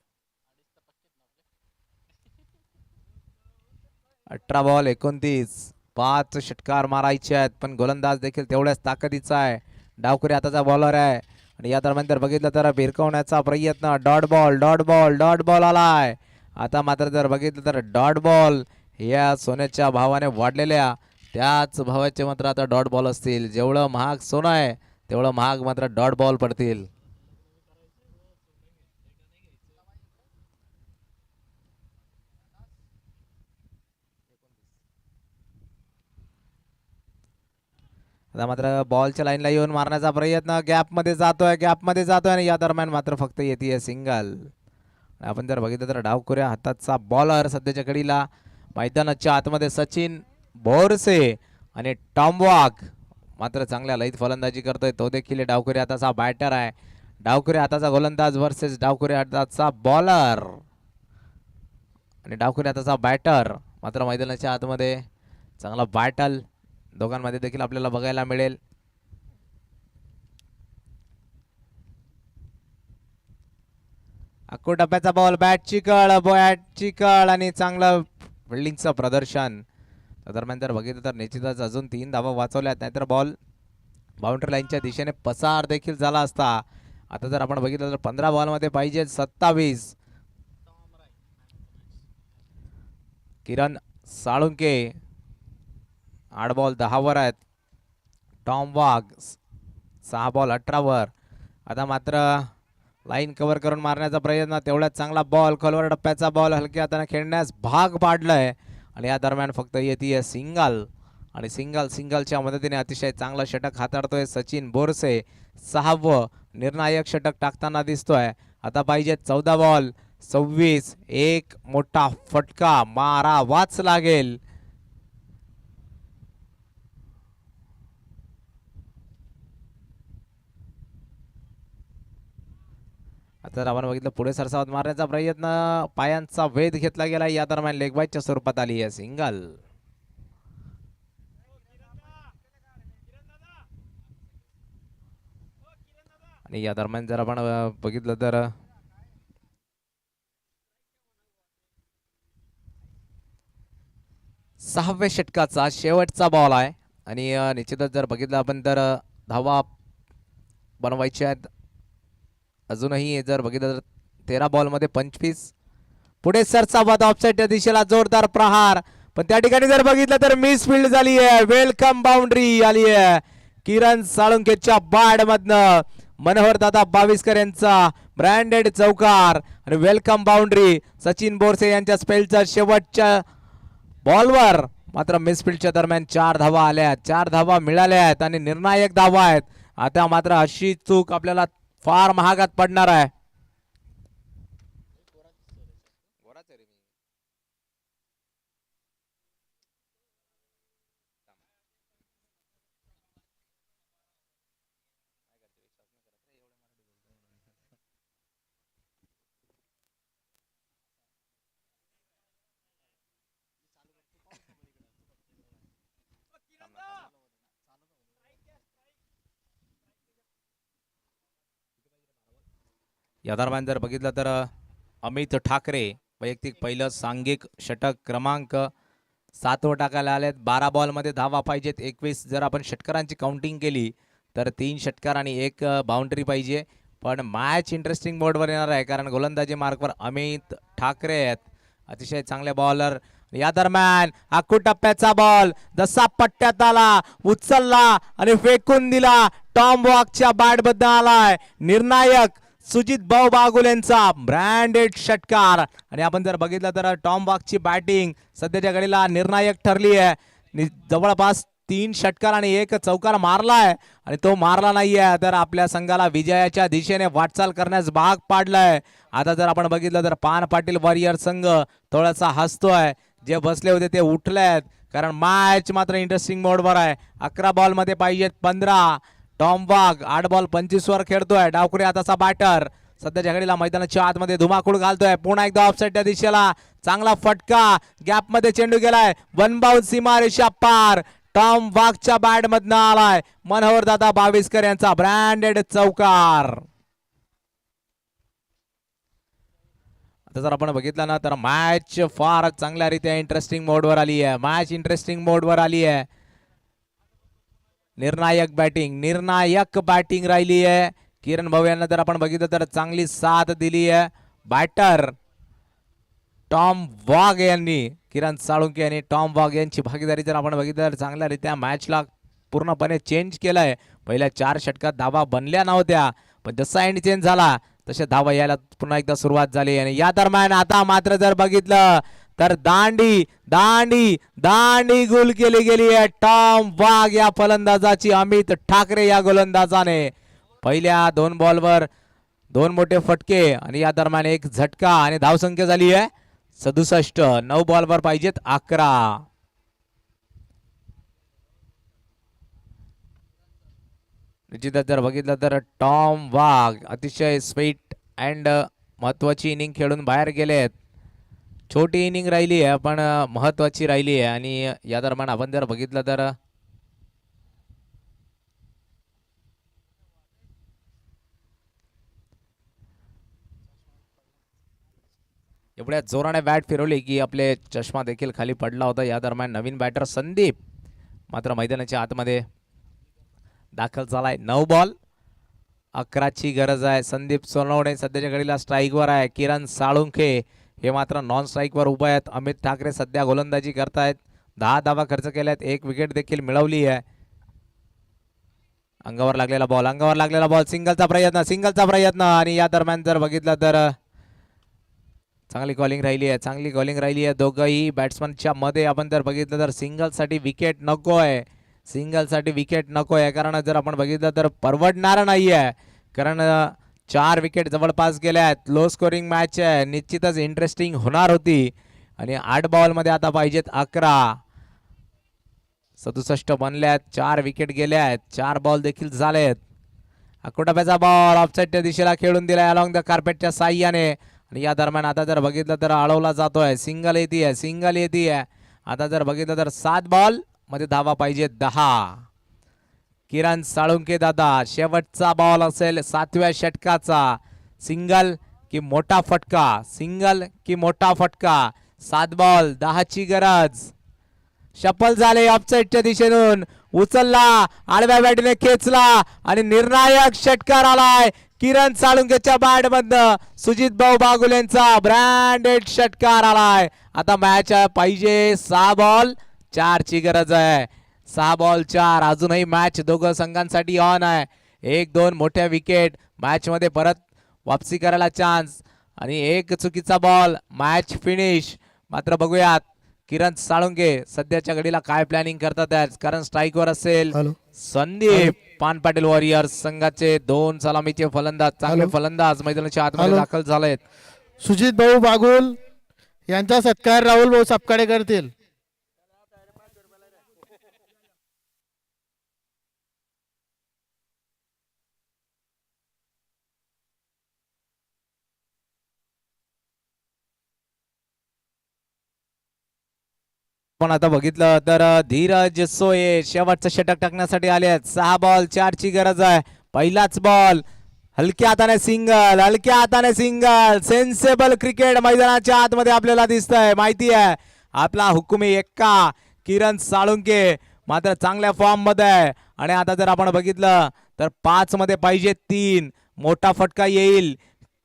18 बॉल 29. 5 षटकार मारायचे आहेत. पण गोलंदाज देखील तेवढ्याच ताकदीचा आहे. डावखुरी हाताचा बॉलर आहे. आणि या दरम्यान जर बघितलं तर भिरकवण्याचा प्रयत्न. डॉट बॉल आलाय. आता मात्र जर बघितलं तर डॉट बॉल या सोन्याच्या भावाने वाढलेल्या त्याच भावाचे मात्र आता डॉट बॉल असतील. जेवढं महाग सोनं आहे तेवढं महाग मात्र डॉट बॉल पडतील. आता मात्र बॉलच्या लाईनला येऊन मारण्याचा प्रयत्न. गॅपमध्ये जातोय आणि या दरम्यान मात्र फक्त येते सिंगल. आपण जर बघितलं तर डावखुऱ्या हाताचा बॉलर सध्याच्या घडीला मैदानाच्या आतमध्ये सचिन बोरसे. आणि टॉम वॉग मात्र चांगल्या लयीत फलंदाजी करतोय. तो देखील डावखुऱ्या हाताचा बॅटर आहे. डावखुऱ्या हाताचा गोलंदाज वर्सेस डावखुऱ्या हाताचा बॉलर. आणि डावखुऱ्या हाताचा बॅटर मात्र मैदानाच्या आतमध्ये चांगला बॅटल दोघांमध्ये देखील आपल्याला बघायला मिळेल. अक्को टप्प्याचा बॉल बॅटची कळ आणि चांगलं फिल्डिंगचं प्रदर्शन. दरम्यान जर बघितलं तर निश्चितच अजून 3 धावा वाचवल्यात. नाहीतर बॉल बाउंड्री लाईनच्या दिशेने पसार देखील झाला असता. आता जर आपण बघितलं तर 15 बॉलमध्ये पाहिजे 27. किरण साळुंके 8 बॉल 10 वर आहेत. टॉम वाघ 6 बॉल 18 वर. आता मात्र लाईन कव्हर करून मारण्याचा प्रयत्न, तेवढ्यात चांगला बॉल, खोलवर टप्प्याचा बॉल हलक्या हाताने खेळण्यास भाग पाडलाय आणि या दरम्यान फक्त येते सिंगल आणि सिंगलच्या मदतीने अतिशय चांगला षटक हाताळतोय सचिन बोरसे. 6वं निर्णायक षटक टाकताना दिसतोय. आता पाहिजे 14 बॉल 26. एक मोठा फटका मारावाच लागेल. आता आपण बघितलं पुढे सरसावत मारण्याचा प्रयत्न, पायांचा वेध घेतला गेला. या दरम्यान लेगबाईच्या स्वरूपात आली आहे सिंगल. आणि या दरम्यान जर आपण बघितलं तर सहाव्या षटकाचा शेवटचा बॉल आहे आणि निश्चितच जर बघितलं आपण तर धावा बनवायच्या आहेत अजूनही. जर बघितलं तर 13 बॉलमध्ये 25. पुढे सरसावत ऑफसाईडच्या दिशेला जोरदार प्रहार, पण त्या ठिकाणी जर बघितलं तर मिस फील्ड झाली आहे. वेलकम बाउंड्री आली आहे किरण साळुंखेच्या बॅट मधनं. मनोहर दादा बाविस्कर यांचा ब्रँडेड चौकार आणि वेलकम बाउंड्री. सचिन बोरसे यांच्या स्पेलच्या शेवटच्या बॉलवर मात्र मिसफील्डच्या दरम्यान 4 धावा आल्या, 4 धावा मिळाल्या आहेत आणि निर्णायक धावा आहेत. आता मात्र अशी चूक आपल्याला फार महागात पडणार आहे. या दरम्यान जर बघितलं तर अमित ठाकरे वैयक्तिक पहिलं सांघिक षटक क्रमांक 7 टाकायला आलेत. 12 बॉलमध्ये धावा पाहिजेत 21. जर आपण षटकारांची काउंटिंग केली तर 3 षटकार आणि 1 बाउंड्री पाहिजे. पण मॅच इंटरेस्टिंग मोडवर येणार आहे कारण गोलंदाजी मार्कवर अमित ठाकरे आहेत, अतिशय चांगले बॉलर. या दरम्यान आखू टप्प्याचा बॉल जसा पट्ट्यात आला उचलला आणि फेकून दिला. टॉम वॉकच्या बॅटबद्दल आलाय निर्णायक सुजित भाऊ बागुल यांचा ब्रँडेड षटकार. आणि आपण जर बघितलं तर टॉम वॉकची बॅटिंग सध्याच्या घडीला निर्णायक ठरली आहे. जवळपास 3 षटकार आणि 1 चौकार मारलाय आणि तो मारला नाहीये तर आपल्या संघाला विजयाच्या दिशेने वाटचाल करण्यास भाग पाडलाय. आता जर आपण बघितलं तर पान पाटील वॉरियर संघ थोडासा हसतोय. जे बसले होते ते उठलेत कारण मॅच मात्र इंटरेस्टिंग मोडवर आहे. 11 बॉलमध्ये पाहिजेत 15. टॉम वाघ 8 बॉल 25 वर खेळतोय. डावखुरी हाताचा बॅटर सध्याच्या घडीला मैदानाच्या आतमध्ये धुमाकूळ घालतोय. पुन्हा एकदा ऑफसाईडच्या दिशेला चांगला फटका, गॅप मध्ये चेंडू गेलाय, वन बाउंस सीमारेषा पार. टॉम वाघच्या बॅट मधनं आलाय मनोहर दादा बाविस्कर यांचा ब्रँडेड चौकार. आता जर आपण बघितलं ना तर मॅच फार चांगल्यारीत्या इंटरेस्टिंग मोडवर आली आहे. मॅच इंटरेस्टिंग मोडवर आली आहे. निर्णायक बॅटिंग राहिली आहे. किरण भाऊ यांना जर आपण बघितलं तर चांगली साथ दिली आहे. बॅटर टॉम वाघ यांनी, किरण साळुंके यांनी टॉम वाघ यांची भागीदारी जर आपण बघितलं तर चांगल्यारीत्या मॅचला पूर्णपणे चेंज केलाय. पहिल्या 4 षटकात धावा बनल्या नव्हत्या पण जसा एंड चेंज झाला तसे धावा यायला पुन्हा एकदा सुरुवात झाली. आणि या दरम्यान आता मात्र जर बघितलं तर दांडी गुल केली गेली आहे टॉम वाघ या फलंदाजाची. अमित ठाकरे या गोलंदाजाने पहिल्या 2 बॉलवर 2 मोठे फटके आणि या दरम्यान 1 झटका आणि धावसंख्या झाली आहे 67. 9 बॉलवर पाहिजेत 11. निश्चितच जर बघितलं तर टॉम वाघ अतिशय स्वीट अँड महत्वाची इनिंग खेळून बाहेर गेलेत. छोटी इनिंग राहिली आहे पण महत्वाची राहिली आहे. आणि या दरम्यान आपण जर बघितलं तर एवढ्या जोराने बॅट फिरवली की आपले चष्मा देखील खाली पडला होता. या दरम्यान नवीन बॅटर संदीप मात्र मैदानाच्या आतमध्ये दाखल झालाय. 9 बॉल 11ची गरज आहे. संदीप सोनवणे सध्याच्या घडीला स्ट्राईकवर आहे. किरण साळुंखे हे मात्र नॉन स्ट्राईकवर उभे आहेत. अमित ठाकरे सध्या गोलंदाजी करतायत. 10 धावा खर्च केल्यात, 1 विकेट देखील मिळवली आहे. अंगावर लागलेला बॉल सिंगलचा प्रयत्न आणि या दरम्यान जर बघितलं तर चांगली कॉलिंग राहिली आहे दोघंही बॅट्समनच्या मध्ये. आपण जर बघितलं तर सिंगलसाठी विकेट नकोय कारण जर आपण बघितलं तर परवडणार नाहीये कारण 4 विकेट जवळपास गेल्या आहेत. लो स्कोरिंग मॅच आहे, निश्चितच इंटरेस्टिंग होणार होती आणि 8 बॉलमध्ये आता पाहिजेत 11. 67 बनल्यात, 4 विकेट गेल्या आहेत, 4 बॉल देखील झालेत. अकोटाप्याचा बॉल ऑफसाईडच्या दिशेला खेळून दिलाय अलॉंग द कार्पेटच्या साह्याने आणि या दरम्यान आता जर बघितलं तर अडवला जातोय. सिंगल येते. आता जर बघितलं तर 7 बॉल मध्ये धावा पाहिजे 10. किरण साळुंके दादा शेवटचा बॉल असेल 7व्या षटकाचा. सिंगल की मोठा फटका 7 बॉल 10ची गरज. शफल झाले ऑफसाईडच्या दिशेतून, उचलला, आडव्या बॅटीने खेचला आणि निर्णायक षटकार आलाय किरण साळुंकेच्या बॅट मधनं. सुजित भाऊ बागुलेंचा ब्रँडेड षटकार आलाय. आता मॅच पाहिजे 6 बॉल 4 ची गरज आहे. 6 बॉल 4. अजूनही मॅच दोघं संघांसाठी ऑन आहे. 1-2 मोठ्या विकेट, मॅच मध्ये परत वापसी करायला चान्स आणि एक चुकीचा बॉल, मॅच फिनिश. मात्र बघूयात किरण साळुंके सध्याच्या घडीला काय प्लॅनिंग करतात आहेत कारण स्ट्राईकवर असेल संदीप. पान पाटील वॉरियर्स संघाचे 2 सलामीचे फलंदाज, चांगले फलंदाज मैदानाच्या आतमध्ये दाखल झालेत. सुजित भाऊ बागुल यांचा सत्कार राहुल भाऊ सपकाळे करतील. पण आता बघितलं तर धीरज सोये शेवटचं षटक टाकण्यासाठी आले आहेत. 6 बॉल 4 ची गरज आहे. पहिलाच बॉल हलक्या हाताने सिंगल. सेन्सेबल क्रिकेट मैदानाच्या आतमध्ये आपल्याला दिसतंय. माहिती आहे आपला हुकुमी एक्का किरण साळुंके मात्र चांगल्या फॉर्म मध्ये आहे आणि आता जर आपण बघितलं तर 5 मध्ये पाहिजे 3. मोठा फटका येईल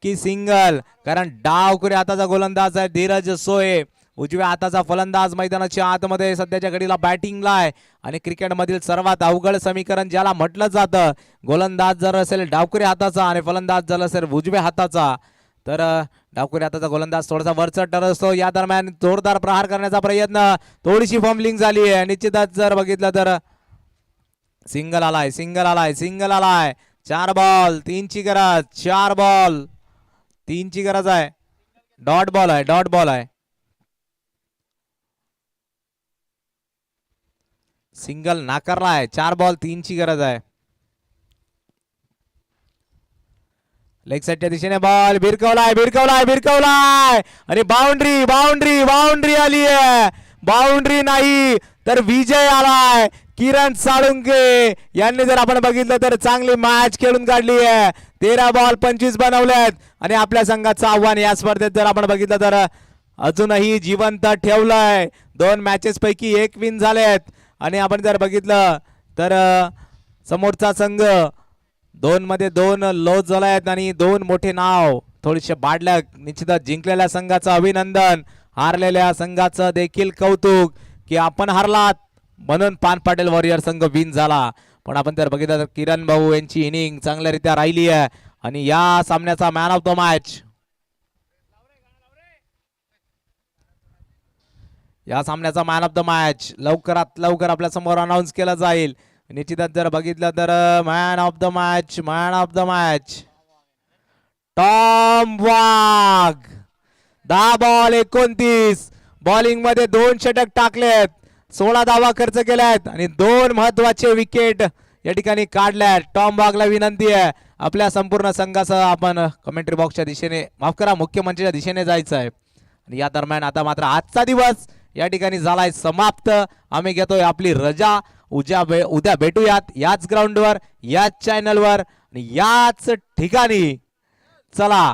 की सिंगल कारण डावखुरी हाताचा गोलंदाज आहे धीरज सोये. उजव्या हाताचा फलंदाज मैदानाच्या आतमध्ये सध्याच्या घडीला बॅटिंगला आहे आणि क्रिकेट मधील सर्वात अवघड समीकरण ज्याला म्हटलं जातं, गोलंदाज जर असेल डावखुरी हाताचा आणि फलंदाज जर असेल उजव्या हाताचा तर डावखुरी हाताचा गोलंदाज थोडासा वरचढ असतो. या दरम्यान जोरदार प्रहार करण्याचा प्रयत्न, थोडीशी फॉर्मलिंग झाली आहे. निश्चितच जर बघितलं तर सिंगल आलाय. 4 बॉल 3 ची गरज. 4 बॉल 3 ची गरज आहे. डॉट बॉल आहे. सिंगल नाकारलाय. 4 बॉल 3 ची गरज आहे. लेग साईडच्या दिशेने बॉल भिरकवलाय आणि बाउंड्री आली आहे. बाउंड्री नाही तर विजय आलाय. किरण साळुंके यांनी जर आपण बघितलं तर चांगली मॅच खेळून काढली आहे. 13 बॉल 25 बनवलेत आणि आपल्या संघाचं आव्हान या स्पर्धेत जर आपण बघितलं तर अजूनही जिवंत ठेवलंय. 2 मॅचेस पैकी 1 विन झालेत आणि आपण जर बघितलं तर समोरचा संघ 2 मध्ये 2 लॉस झालायत आणि 2 मोठे नाव थोडेसे बाडल्या. निश्चितच जिंकलेल्या संघाचं अभिनंदन, हारलेल्या संघाचं देखील कौतुक की आपण हारलात म्हणून पान पाटील वॉरियर संघ विन झाला. पण आपण जर बघितलं तर किरण भाऊ यांची इनिंग चांगल्यारीत्या राहिली आहे आणि या सामन्याचा मॅन ऑफ द मॅच लवकरात लवकर आपल्या समोर अनाऊन्स केला जाईल. निश्चितच जर बघितलं तर man of the match Tom Wagh. 10 ball 29 bowling मध्ये 2 षटक टाकलेत, 16 धावा खर्च केल्यात आणि 2 महत्वाचे विकेट या ठिकाणी काढल्यात. टॉम वाघला विनंती आहे आपल्या संपूर्ण संघासह आपण कमेंट्री बॉक्सच्या दिशेने मुख्यमंत्र्यांच्या दिशेने जायचं आहे आणि या दरम्यान आता मात्र आजचा दिवस या ठिकाणी झालाय समाप्त. आम्ही घेतोय आपली रजा. उद्या भेटूयात याच ग्राउंडवर, याच चॅनलवर आणि याच ठिकाणी. चला.